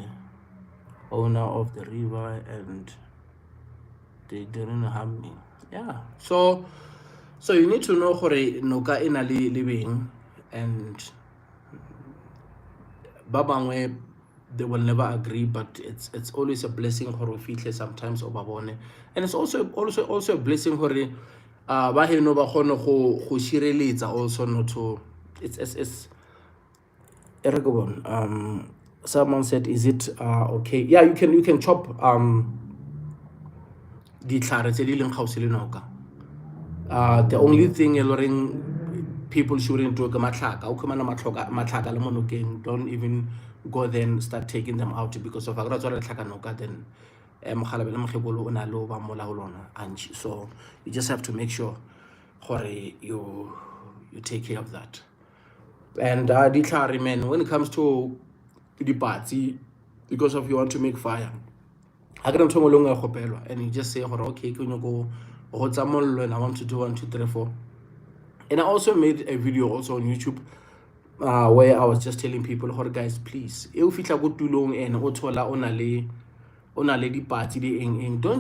owner of the river and they didn't harm me. Yeah, so you need to know hore noka ina living, and babangwe they will never agree, but it's always a blessing hore fihle sometimes obabone, and it's also a blessing hore ba heno ba khone go shireletsa also not to it's someone said, is it okay? Yeah, you can chop ditlhare tse di leng gausi le noka. The only thing people shouldn't do ke matlhaka o khumana matlhaka le monokeng. Don't even go then start taking them out, because of agra tswala tlhaka noka, then mogalabe le mogekolo o na le ba mola ho lona antshi. So you just have to make sure gore you take care of that. And ditlhare, man, when it comes to the party, because of you want to make fire, and you just say, okay, can you go and I want to do 1 2 3 4. And I also made a video also on YouTube where I was just telling people, guys, please, don't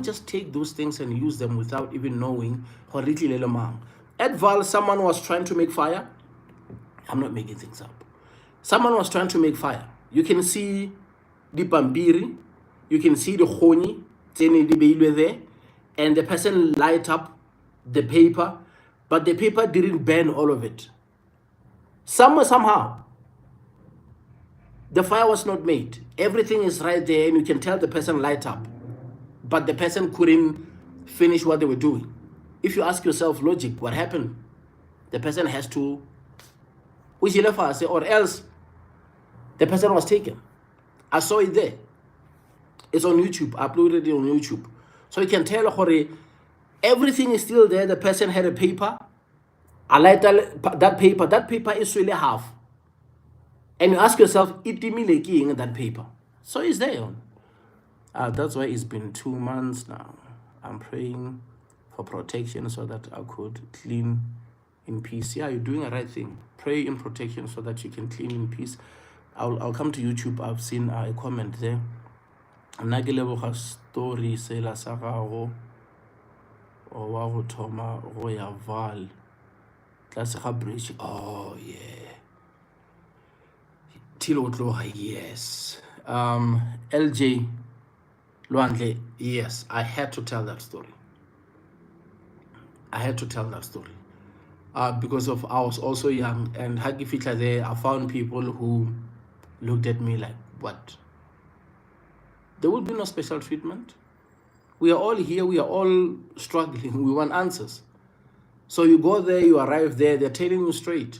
just take those things and use them without even knowing. At Val, someone was trying to make fire. I'm not making things up. Someone was trying to make fire. You can see the pambiri, you can see the khoni there, and the person light up the paper, but the paper didn't burn all of it. Somehow, the fire was not made. Everything is right there, and you can tell the person light up, but the person couldn't finish what they were doing. If you ask yourself, logic, what happened? The person has to, or else the person was taken. I saw it there. It's on YouTube. I uploaded it on YouTube. So you can tell everything is still there. The person had a paper. I like that paper. That paper is really half. And you ask yourself, in that paper. So it's there. That's why it's been 2 months now. I'm praying for protection so that I could clean in peace. Yeah, you're doing the right thing. Pray in protection so that you can clean in peace. I'll come to YouTube. I've seen a comment there. Nagilebo story sela sa gago o wa go thoma go ya Val tlase ga bridge. Oh yeah, Tilo Tloga, yes. LJ Lwandle, yes. I had to tell that story. Because of I was also young, and Hagi Fitla there, I found people who looked at me like, what? There will be no special treatment. We are all here, we are all struggling, we want answers. So you go there, you arrive there, they're telling you straight,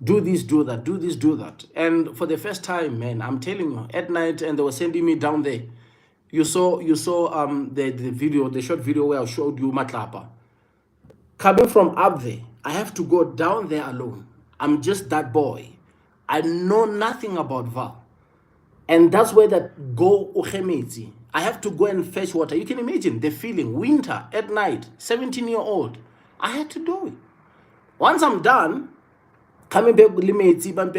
do this, do that, do this, do that. And for the first time, man, I'm telling you, at night, and they were sending me down there. You saw the video, the short video where I showed you Matlapa. Coming from up there, I have to go down there alone. I'm just that boy. I know nothing about Val. And that's where that go Ukhemeti. I have to go and fetch water. You can imagine the feeling, winter at night, 17-year-old. I had to do it. Once I'm done, coming back with limits, and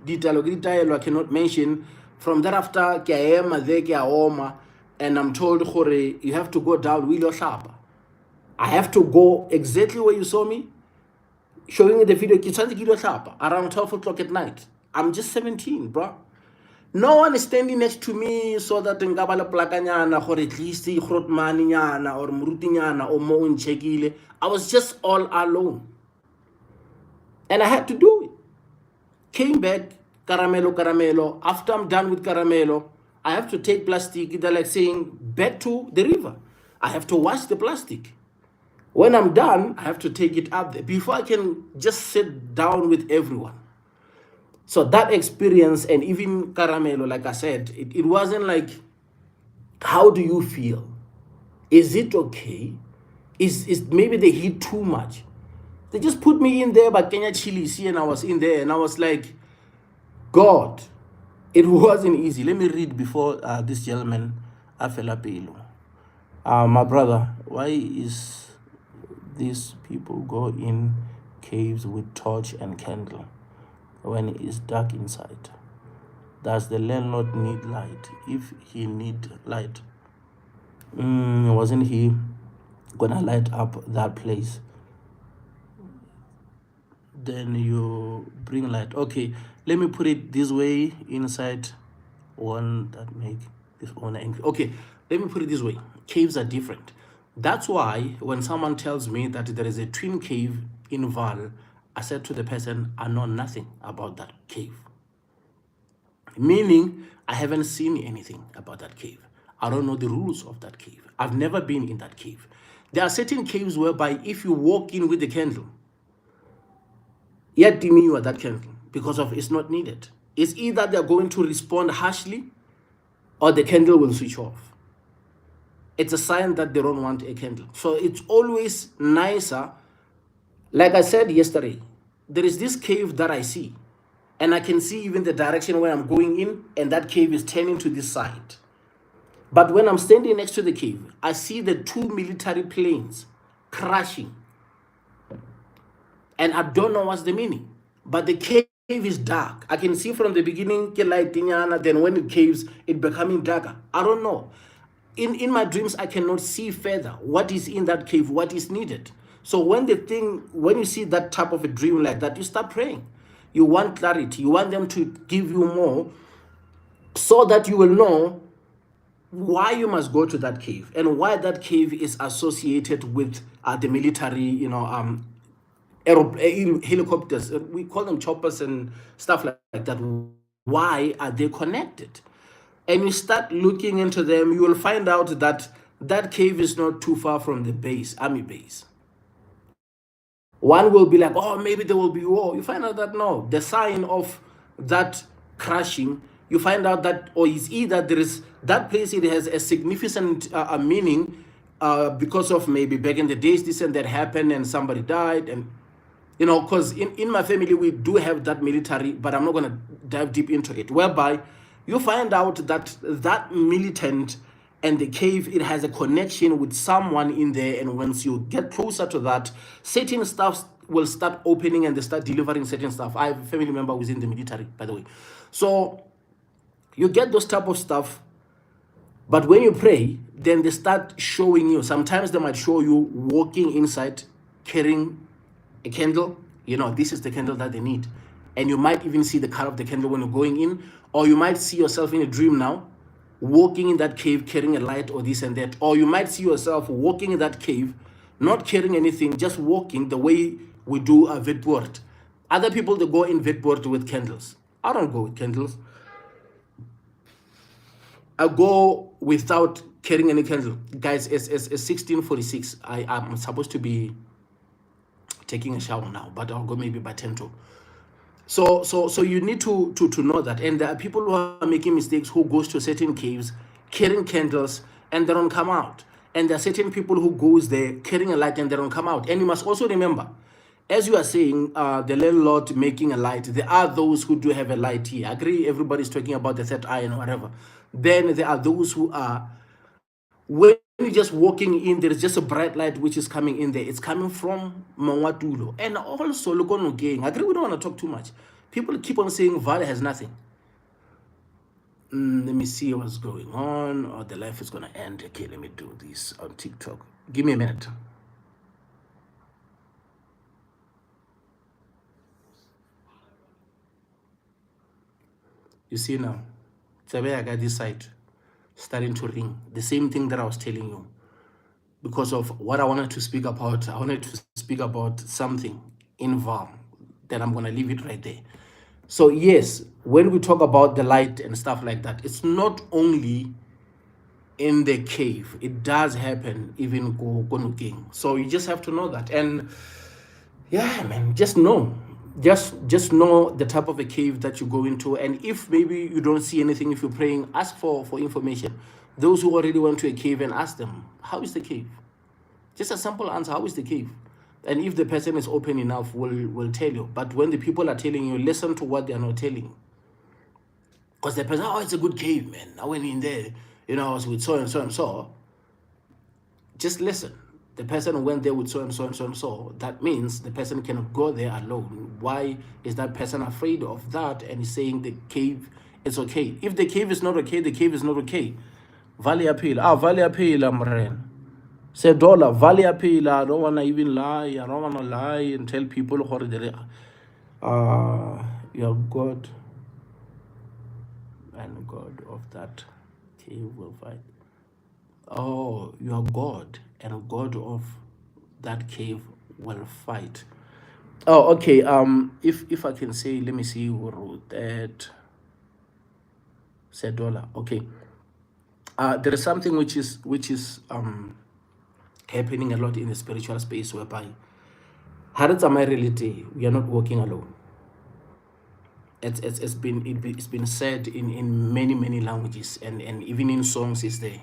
detail I cannot mention. From thereafter, and I'm told, you have to go down, I have to go exactly where you saw me, showing you the video, around 12 o'clock at night. I'm just 17, bro. No one is standing next to me so that ngabala plakanyana gore at least grotmaninyana or murutinyana or mo nchekile. I was just all alone. And I had to do it. Came back, caramelo. After I'm done with caramelo, I have to take plastic, they're like saying, back to the river. I have to wash the plastic. When I'm done, I have to take it up there before I can just sit down with everyone. So that experience, and even caramelo, like I said, it wasn't like, how do you feel? Is it okay? Is maybe they hit too much? They just put me in there by Kenya Chili, and I was in there, and I was like, God, it wasn't easy. Let me read before this gentleman, Afelapelo. My brother, why is these people go in caves with torch and candle when it's dark inside? Does the landlord need light? If he need light, wasn't he gonna light up that place? Then you bring light. Okay, let me put it this way. Inside one that make this owner angry. Okay, let me put it this way. Caves are different. That's why when someone tells me that there is a twin cave in Val, I said to the person, I know nothing about that cave. Meaning, I haven't seen anything about that cave. I don't know the rules of that cave. I've never been in that cave. There are certain caves whereby if you walk in with the candle, yet you are that candle because of it's not needed. It's either they're going to respond harshly or the candle will switch off. It's a sign that they don't want a candle. So it's always nicer. Like I said yesterday, there is this cave that I see, and I can see even the direction where I'm going in, and that cave is turning to this side. But when I'm standing next to the cave, I see the two military planes crashing. And I don't know what's the meaning. But the cave is dark. I can see from the beginning, then when it caves, it becoming darker. I don't know. In my dreams, I cannot see further what is in that cave, what is needed. So when you see that type of a dream like that, you start praying. You want clarity. You want them to give you more so that you will know why you must go to that cave and why that cave is associated with the military, helicopters. We call them choppers and stuff like that. Why are they connected? And you start looking into them, you will find out that that cave is not too far from the base, army base. One will be like, oh, maybe there will be war. You find out that no, the sign of that crashing, you find out that, or it's either there is that place, it has a significant meaning because of maybe back in the days this and that happened and somebody died. And because in my family we do have that military, but I'm not going to dive deep into it, whereby you find out that that militant and the cave, it has a connection with someone in there. And once you get closer to that, certain stuff will start opening and they start delivering certain stuff. I have a family member who's in the military, by the way. So you get those type of stuff. But when you pray, then they start showing you. Sometimes they might show you walking inside, carrying a candle. This is the candle that they need. And you might even see the color of the candle when you're going in. Or you might see yourself in a dream now, walking in that cave, carrying a light or this and that. Or you might see yourself walking in that cave, not carrying anything, just walking the way we do a Witwoord. Other people, they go in Witwoord with candles. I don't go with candles. I go without carrying any candle. Guys, it's 16:46. I'm supposed to be taking a shower now, but I'll go maybe by 10 to. So you need to know that. And there are people who are making mistakes who goes to certain caves carrying candles and they don't come out. And there are certain people who goes there carrying a light and they don't come out. And you must also remember, as you are saying, the landlord making a light, there are those who do have a light here. I agree, everybody's talking about the third eye and whatever. Then there are those who are, when you're just walking in, there is just a bright light which is coming in there. It's coming from Mangwatulo. And also, look on again. I agree, we don't want to talk too much. People keep on saying Valley has nothing. Let me see what's going on. Or the life is going to end. Okay, let me do this on TikTok. Give me a minute. You see now, I got this side starting to ring. The same thing that I was telling you. Because of what I wanted to speak about, I wanted to speak about something in Val. Then I'm going to leave it right there. So yes, when we talk about the light and stuff like that, it's not only in the cave. It does happen even King. So you just have to know that. And yeah, man, just know. Just know the type of a cave that you go into. And if maybe you don't see anything, if you're praying, ask for information. Those who already went to a cave, and ask them, how is the cave? Just a simple answer, how is the cave? And if the person is open enough, will tell you. But when the people are telling you, listen to what they are not telling you. Because the person, oh, it's a good cave, man. I went in there, I was with so and so and so. Just listen. The person went there with so and so and so and so. That means the person cannot go there alone. Why is that person afraid of that and is saying the cave is okay? If the cave is not okay, the cave is not okay. Valley appeal. Valley appeal, Amren. Say dollar, Valley appeal. I don't want to even lie. I don't want to lie and tell people you're God and God of that cave will fight. Oh, you are God, and God of that cave will fight. Oh, okay. If I can say, let me see who wrote that. Said dollar. Okay. There is something which is happening a lot in the spiritual space, whereby we are not walking alone. It's been said in many languages, and even in songs is there.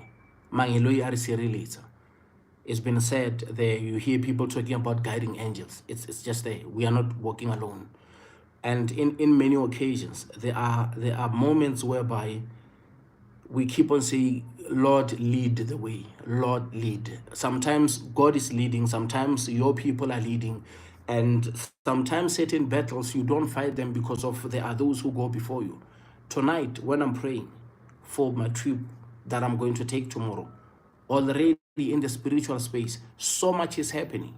It's been said there. You hear people talking about guiding angels. It's just there. We are not walking alone. And in many occasions, there are moments whereby we keep on saying, Lord, lead the way. Lord, lead. Sometimes God is leading. Sometimes your people are leading. And sometimes certain battles, you don't fight them because of there are those who go before you. Tonight, when I'm praying for my trip that I'm going to take tomorrow, already in the spiritual space, so much is happening.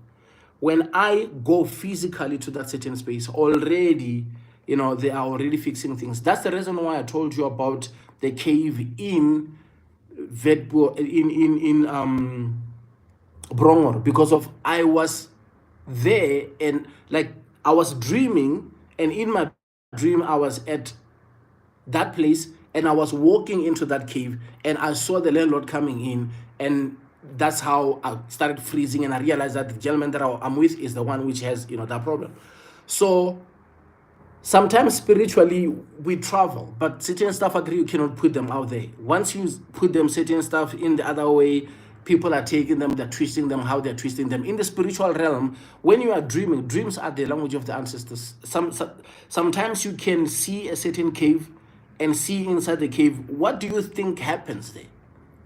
When I go physically to that certain space, already, they are already fixing things. That's the reason why I told you about the cave in Brongor, because of I was there, and like I was dreaming, and in my dream I was at that place, and I was walking into that cave, and I saw the landlord coming in, and that's how I started freezing, and I realized that the gentleman that I'm with is the one which has that problem. So sometimes spiritually we travel, but certain stuff, agree, you cannot put them out there. Once you put them certain stuff in the other way, people are taking them, they're twisting them how they're twisting them. In the spiritual realm, when you are dreaming, dreams are the language of the ancestors. Sometimes you can see a certain cave and see inside the cave. What do you think happens there?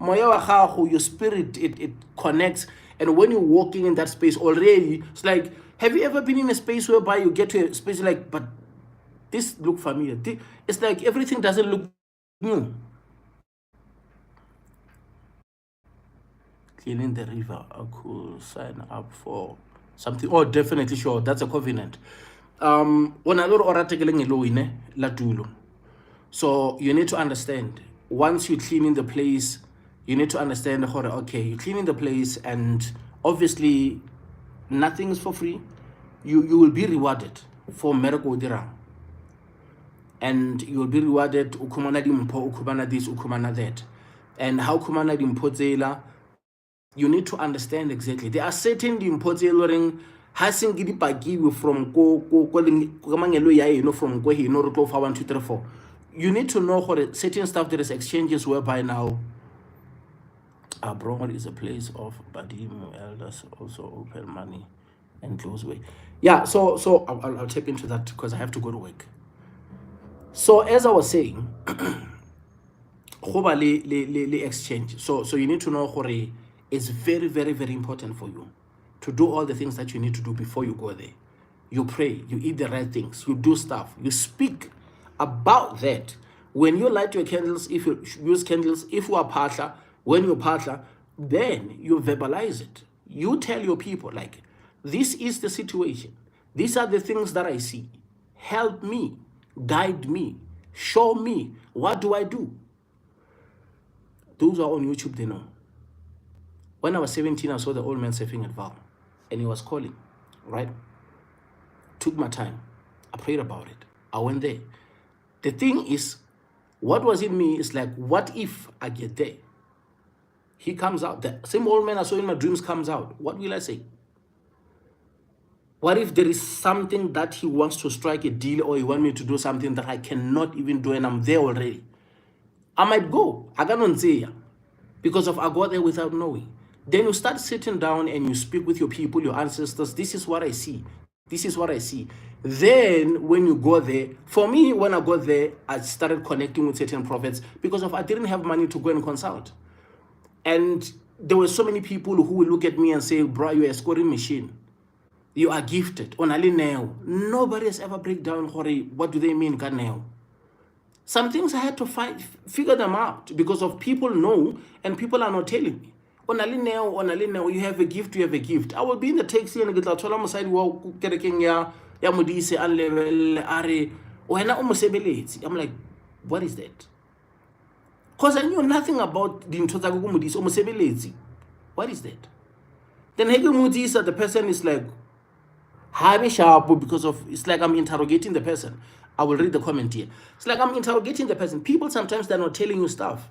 Your spirit, it connects, and when you're walking in that space already, it's like, have you ever been in a space whereby you get to a space like, but this look familiar? It's like everything doesn't look new. Cleaning the river, I could sign up for something. Oh, definitely, sure, that's a covenant. So you need to understand, once you clean in the place, you need to understand, okay, you clean in the place, and obviously nothing is for free. You will be rewarded for miracle dirang, and you will be rewarded ukumana dimpo, ukumana this, ukumana that. And how kumana dimpo zela, you need to understand exactly. There are certain dimpo zeloring hasing gidi pagiwe from from go he no roto for 1 2 3 4. You need to know certain stuff. There is exchanges whereby now Bromar is a place of Badim elders also open money and close way. Yeah, so I'll tap into that because I have to go to work. So as I was saying, go ba le exchange. So you need to know gore it's very, very, very important for you to do all the things that you need to do before you go there. You pray, you eat the right things, you do stuff, you speak about that. When you light your candles, if you use candles, if you are partner, when you partner, then you verbalize it. You tell your people, like, this is the situation. These are the things that I see. Help me, guide me, show me. What do I do? Those are on YouTube, they know. When I was 17, I saw the old man surfing at Val, and he was calling, right? Took my time. I prayed about it. I went there. The thing is, what was in me is like, what if I get there? He comes out. The same old man I saw in my dreams comes out. What will I say? What if there is something that he wants to strike a deal, or he wants me to do something that I cannot even do, and I'm there already? I might go. I cannot say, because of I got there without knowing. Then you start sitting down and you speak with your people, your ancestors. This is what I see. This is what I see. Then when you go there, for me, when I got there, I started connecting with certain prophets because of I didn't have money to go and consult. And there were so many people who will look at me and say, bro, you're a scoring machine. You are gifted. Nobody has ever break down, what do they mean, God now? Some things I had to figure them out because of people know and people are not telling me. You have a gift, you have a gift. I will be in the taxi and get la side walk kerekeng ya modise an level are wena o mosebeletse. I'm like, what is that? Because I knew nothing about the ntho tsa go modise o mosebeletse. What is that? Then hege modisa, the person is like highly sharp because of it's like I'm interrogating the person. I will read the comment here. It's like I'm interrogating the person. People sometimes they're not telling you stuff.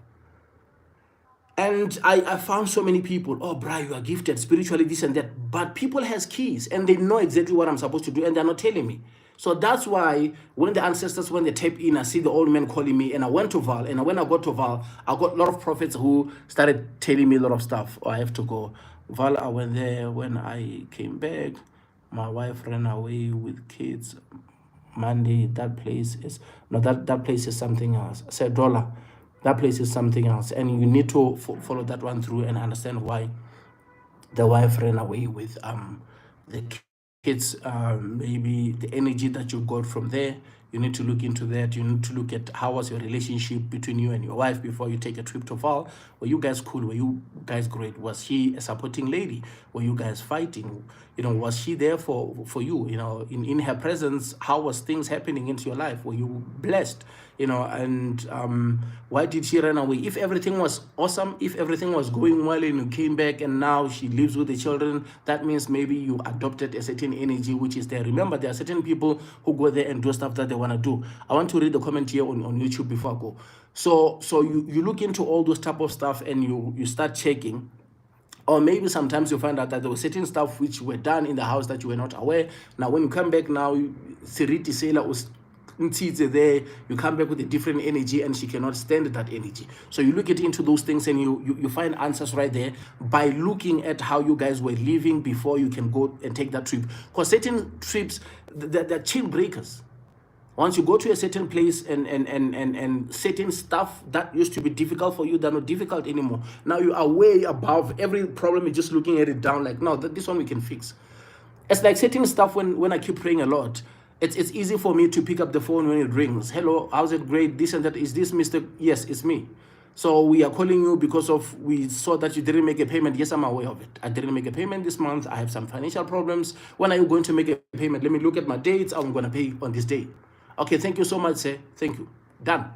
And I found so many people, oh, bro, you are gifted spiritually, this and that. But people has keys and they know exactly what I'm supposed to do and they're not telling me. So that's why when the ancestors, when they tap in, I see the old man calling me, and I went to Val. And when I got to Val, I got a lot of prophets who started telling me a lot of stuff. Oh, I have to go. Val, I went there. When I came back, my wife ran away with kids. Monday, that place is, no, that place is something else. I said, dollar. That place is something else, and you need to follow that one through and understand why the wife ran away with the kids. Maybe the energy that you got from there, you need to look into that. You need to look at how was your relationship between you and your wife before you take a trip to Val. Were you guys cool? Were you guys great? Was she a supporting lady? Were you guys fighting? You know, was she there for you? You know, in her presence, how was things happening into your life? Were you blessed? You know, and why did she run away? If everything was awesome, if everything was going well and you came back and now she lives with the children, that means maybe you adopted a certain energy which is there. Remember, there are certain people who go there and do stuff that they want to do. I want to read the comment here on YouTube before I go. So you look into all those type of stuff and you start checking. Or maybe sometimes you find out that there was certain stuff which were done in the house that you were not aware. Now, when you come back now, Siriti Sela was there, you come back with a different energy and she cannot stand that energy. So you look into those things and you find answers right there by looking at how you guys were living before you can go and take that trip. Because certain trips, they're chain breakers. Once you go to a certain place and certain stuff that used to be difficult for you, they're not difficult anymore. Now you are way above every problem. You're just looking at it down like, no, this one we can fix. It's like certain stuff when I keep praying a lot, it's easy for me to pick up the phone when it rings. Hello, how's it? Great, this and that. Is this Mr.? Yes, it's me. So we are calling you because of we saw that you didn't make a payment. Yes, I'm aware of it. I didn't make a payment this month. I have some financial problems. When are you going to make a payment? Let me look at my dates. I'm going to pay on this day. Okay, thank you so much, sir. Thank you. Done.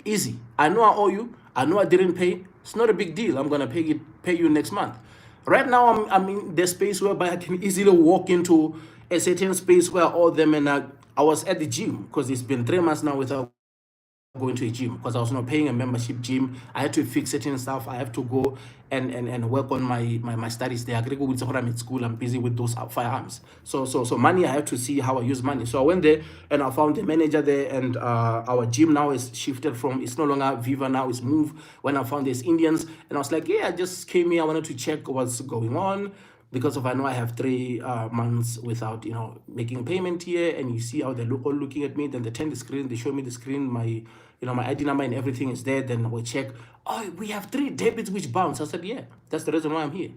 Easy. I know I owe you. I know I didn't pay. It's not a big deal. I'm going to pay you next month. Right now, I'm in the space whereby I can easily walk into a certain space where I owe them, and I was at the gym because it's been 3 months now without going to a gym because I was not paying a membership gym. I had to fix certain stuff. I have to go and work on my studies there. I'm at school. I'm busy with those firearms. So money, I have to see how I use money. So I went there and I found the manager there, and our gym now is shifted from, it's no longer Viva, now it's Move. When I found these Indians, and I was like, yeah, I just came here. I wanted to check what's going on. because of I know I have 3 months without, you know, making a payment here, and you see how they're all looking at me. Then they turn the screen, they show me the screen, my, you know, my ID number and everything is there. Then we check, oh, we have 3 debits which bounce. I said, yeah, that's the reason why I'm here.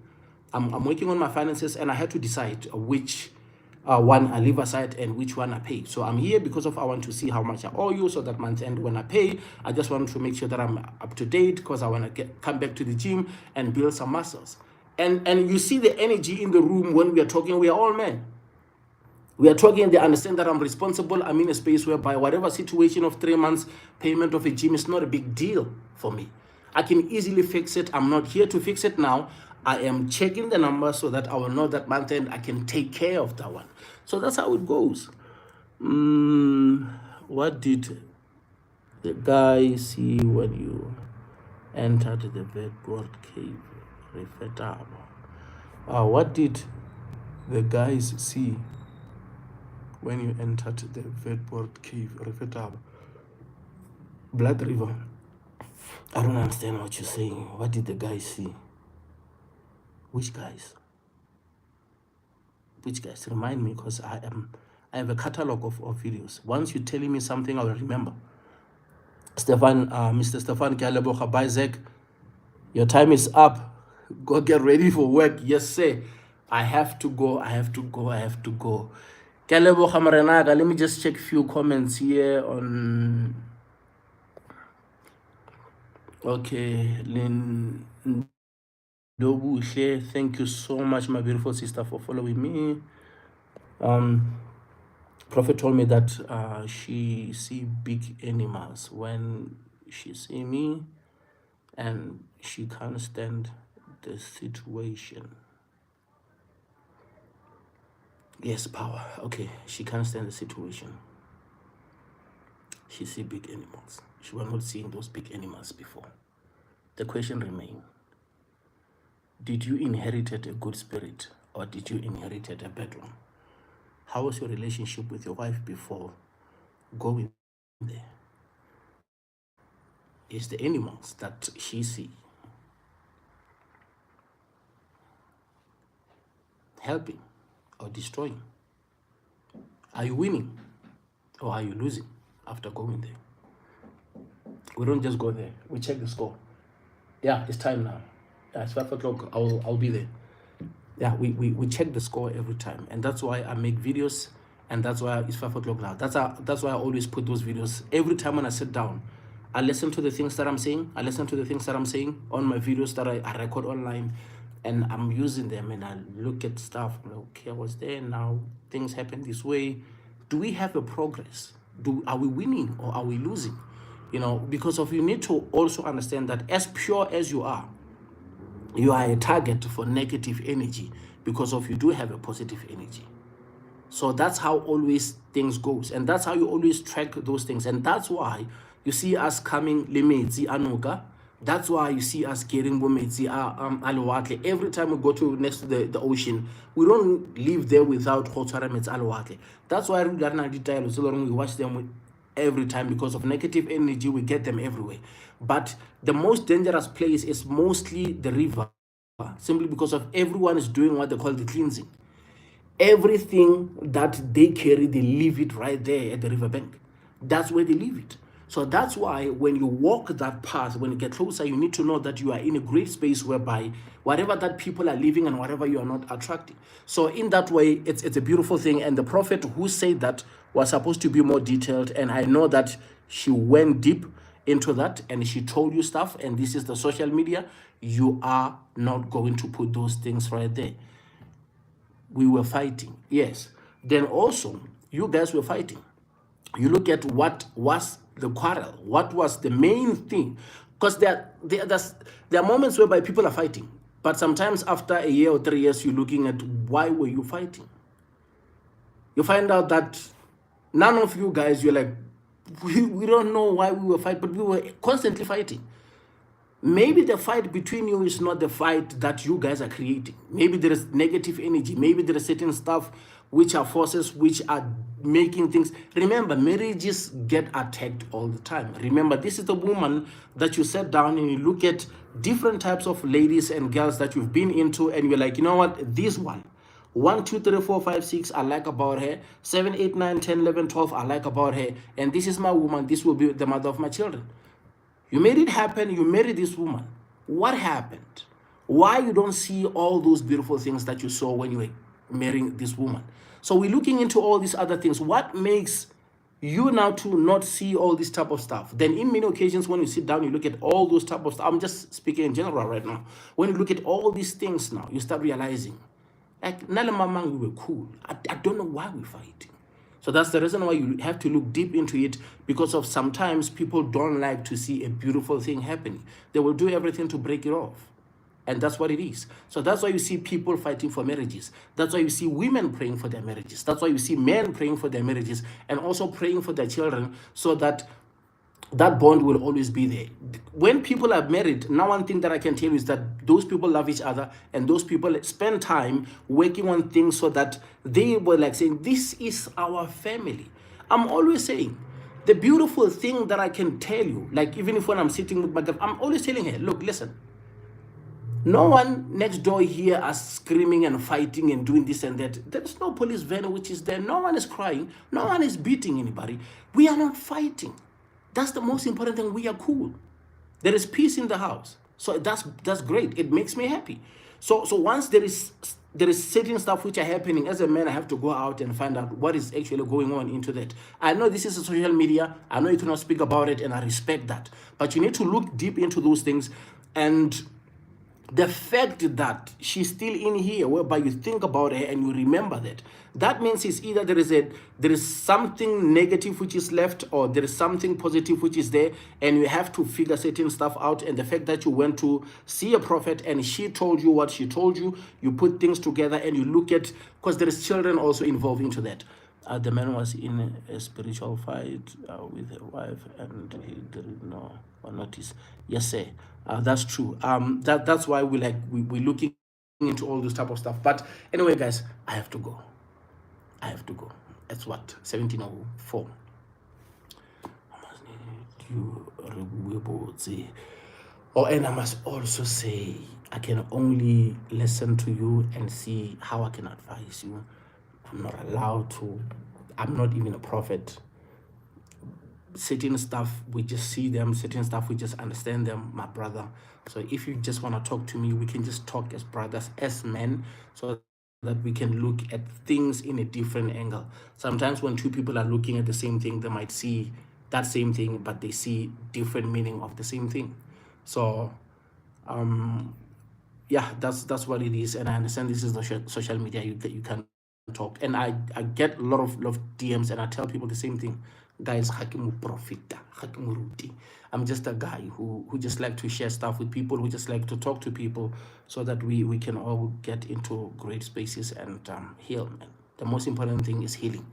I'm working on my finances, and I had to decide which one I leave aside and which one I pay. So I'm here because of I want to see how much I owe you, so that month end when I pay, I just want to make sure that I'm up to date, because I want to come back to the gym and build some muscles. And you see the energy in the room when we are talking. We are all men. We are talking, they understand that I'm responsible. I'm in a space whereby whatever situation of 3 months payment of a gym is not a big deal for me. I can easily fix it. I'm not here to fix it now. I am checking the numbers so that I will know that month end I can take care of that one. So that's how it goes. What did the guy see when you entered the bedboard cave? What did the guys see when you entered the bedboard cave? Blood River. I don't understand what you're saying. What did the guys see? Which guys? Which guys? Remind me, because I have a catalog of videos. Once you're telling me something, I will remember. Stefan, Mr. Stefan Kalebocha, bye Zach. Your time is up. Go get ready for work. Yes, sir. I have to go. Kalebocha Marenaga, let me just check a few comments here on. Okay, Lynn Dobushe, thank you so much, my beautiful sister, for following me. Prophet told me that she see big animals when she see me, and she can't stand the situation. Yes, power. Okay, she can't stand the situation. She see big animals. She was not seeing those big animals before. The question remains: did you inherit a good spirit, or did you inherit a bad one? How was your relationship with your wife before going there? Is the animals that she see helping or destroying? Are you winning or are you losing after going there? We don't just go there. We check the score. Yeah, it's time now. Yeah, it's 5 o'clock. I'll be there. Yeah, we check the score every time, and that's why I make videos, and that's why it's 5 o'clock now. That's why I always put those videos every time when I sit down. I listen to the things that I'm saying. I listen to the things that I'm saying on my videos that I record online, and I'm using them, and I look at stuff. I'm like, okay, I was there, now things happen this way. Do we have a progress? Are we winning or are we losing? You know, because you need to also understand that as pure as you are a target for negative energy, because you do have a positive energy. So that's how always things goes, and that's how you always track those things. And that's why you see us coming lemetsi anuka. That's why you see us getting wometsi alwatle. Every time we go to next to the ocean, we don't live there without hotarametsi alwatle. That's why we watch them every time, because of negative energy. We get them everywhere. But the most dangerous place is mostly the river, simply because everyone is doing what they call the cleansing. Everything that they carry, they leave it right there at the riverbank. That's where they leave it. So that's why when you walk that path, when you get closer, you need to know that you are in a great space whereby whatever that people are living and whatever you are not attracting. So in that way, it's a beautiful thing. And the prophet who said that was supposed to be more detailed. And I know that she went deep into that and she told you stuff. And this is the social media. You are not going to put those things right there. We were fighting, yes. Then also, you guys were fighting. You look at what was the quarrel, what was the main thing. Because there are moments whereby people are fighting, but sometimes after a year or 3 years, you're looking at why were you fighting? You find out that none of you guys, you're like, we don't know why we were fighting, but we were constantly fighting. Maybe the fight between you is not the fight that you guys are creating. Maybe there is negative energy. Maybe there is certain stuff which are forces which are making things. Remember, marriages get attacked all the time. Remember, this is the woman that you sit down and you look at different types of ladies and girls that you've been into, and you're like, you know what, this one, 1, 2, 3, 4, 5, 6, I like about her. 7, 8, 9, 10, 11, 12, I like about her. And this is my woman. This will be the mother of my children. You made it happen. You married this woman. What happened? Why you don't see all those beautiful things that you saw when you were marrying this woman? So we're looking into all these other things. What makes you now to not see all this type of stuff? Then in many occasions when you sit down, you look at all those type of stuff. I'm just speaking in general right now. When you look at all these things now, you start realizing, like, Nala Mamang, we were cool. I don't know why we're fighting. So that's the reason why you have to look deep into it, because of sometimes people don't like to see a beautiful thing happening. They will do everything to break it off. And that's what it is. So that's why you see people fighting for marriages. That's why you see women praying for their marriages. That's why you see men praying for their marriages and also praying for their children, so that that bond will always be there. When people are married, now one thing that I can tell you is that those people love each other, and those people spend time working on things so that they were like saying, this is our family. I'm always saying, the beautiful thing that I can tell you, like even if when I'm sitting with my girlfriend, I'm always telling her, look, listen, no one next door here are screaming and fighting and doing this and that. There's no police van which is there. No one is crying. No one is beating anybody. We are not fighting. That's the most important thing. We are cool. There is peace in the house. So that's great. It makes me happy. So once there is certain stuff which are happening, as a man, I have to go out and find out what is actually going on into that. I know this is a social media. I know you cannot speak about it, and I respect that. But you need to look deep into those things. And the fact that she's still in here, whereby you think about her and you remember that means it's either there is something negative which is left, or there is something positive which is there, and you have to figure certain stuff out. And the fact that you went to see a prophet and she told you what she told you, you put things together and you look at, because there is children also involved into that. The man was in a spiritual fight with a wife, and he didn't know or notice. Yes, sir. That's true. That's why we're looking into all this type of stuff. But anyway, guys, I have to go. It's what, 17:04. And I must also say, I can only listen to you and see how I can advise you. I'm not allowed to. I'm not even a prophet. Certain stuff, we just see them. Certain stuff, we just understand them, my brother. So if you just want to talk to me, we can just talk as brothers, as men, so that we can look at things in a different angle. Sometimes when two people are looking at the same thing, they might see that same thing, but they see different meaning of the same thing. So yeah, that's what it is. And I understand this is the social media, you can talk, and I get a lot of DMs, and I tell people the same thing. Guys, I'm just a guy who just like to share stuff with people, who just like to talk to people, so that we can all get into great spaces and heal. And the most important thing is healing.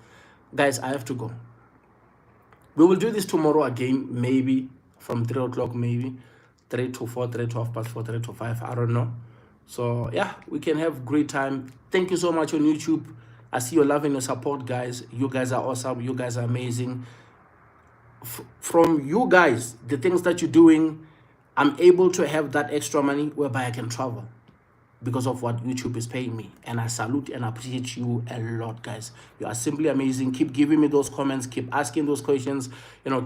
Guys, I have to go. We will do this tomorrow again, maybe from 3 o'clock, maybe 3 to 4, 3 to 4, 3 to 5, I don't know. So yeah, we can have great time. Thank you so much on YouTube. I see your love and your support, guys. You guys are awesome. You guys are amazing. From you guys, the things that you're doing, I'm able to have that extra money whereby I can travel because of what YouTube is paying me. And I salute and appreciate you a lot, guys. You are simply amazing. Keep giving me those comments. Keep asking those questions.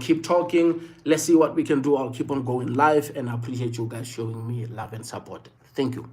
Keep talking. Let's see what we can do. I'll keep on going live. And I appreciate you guys showing me love and support. Thank you.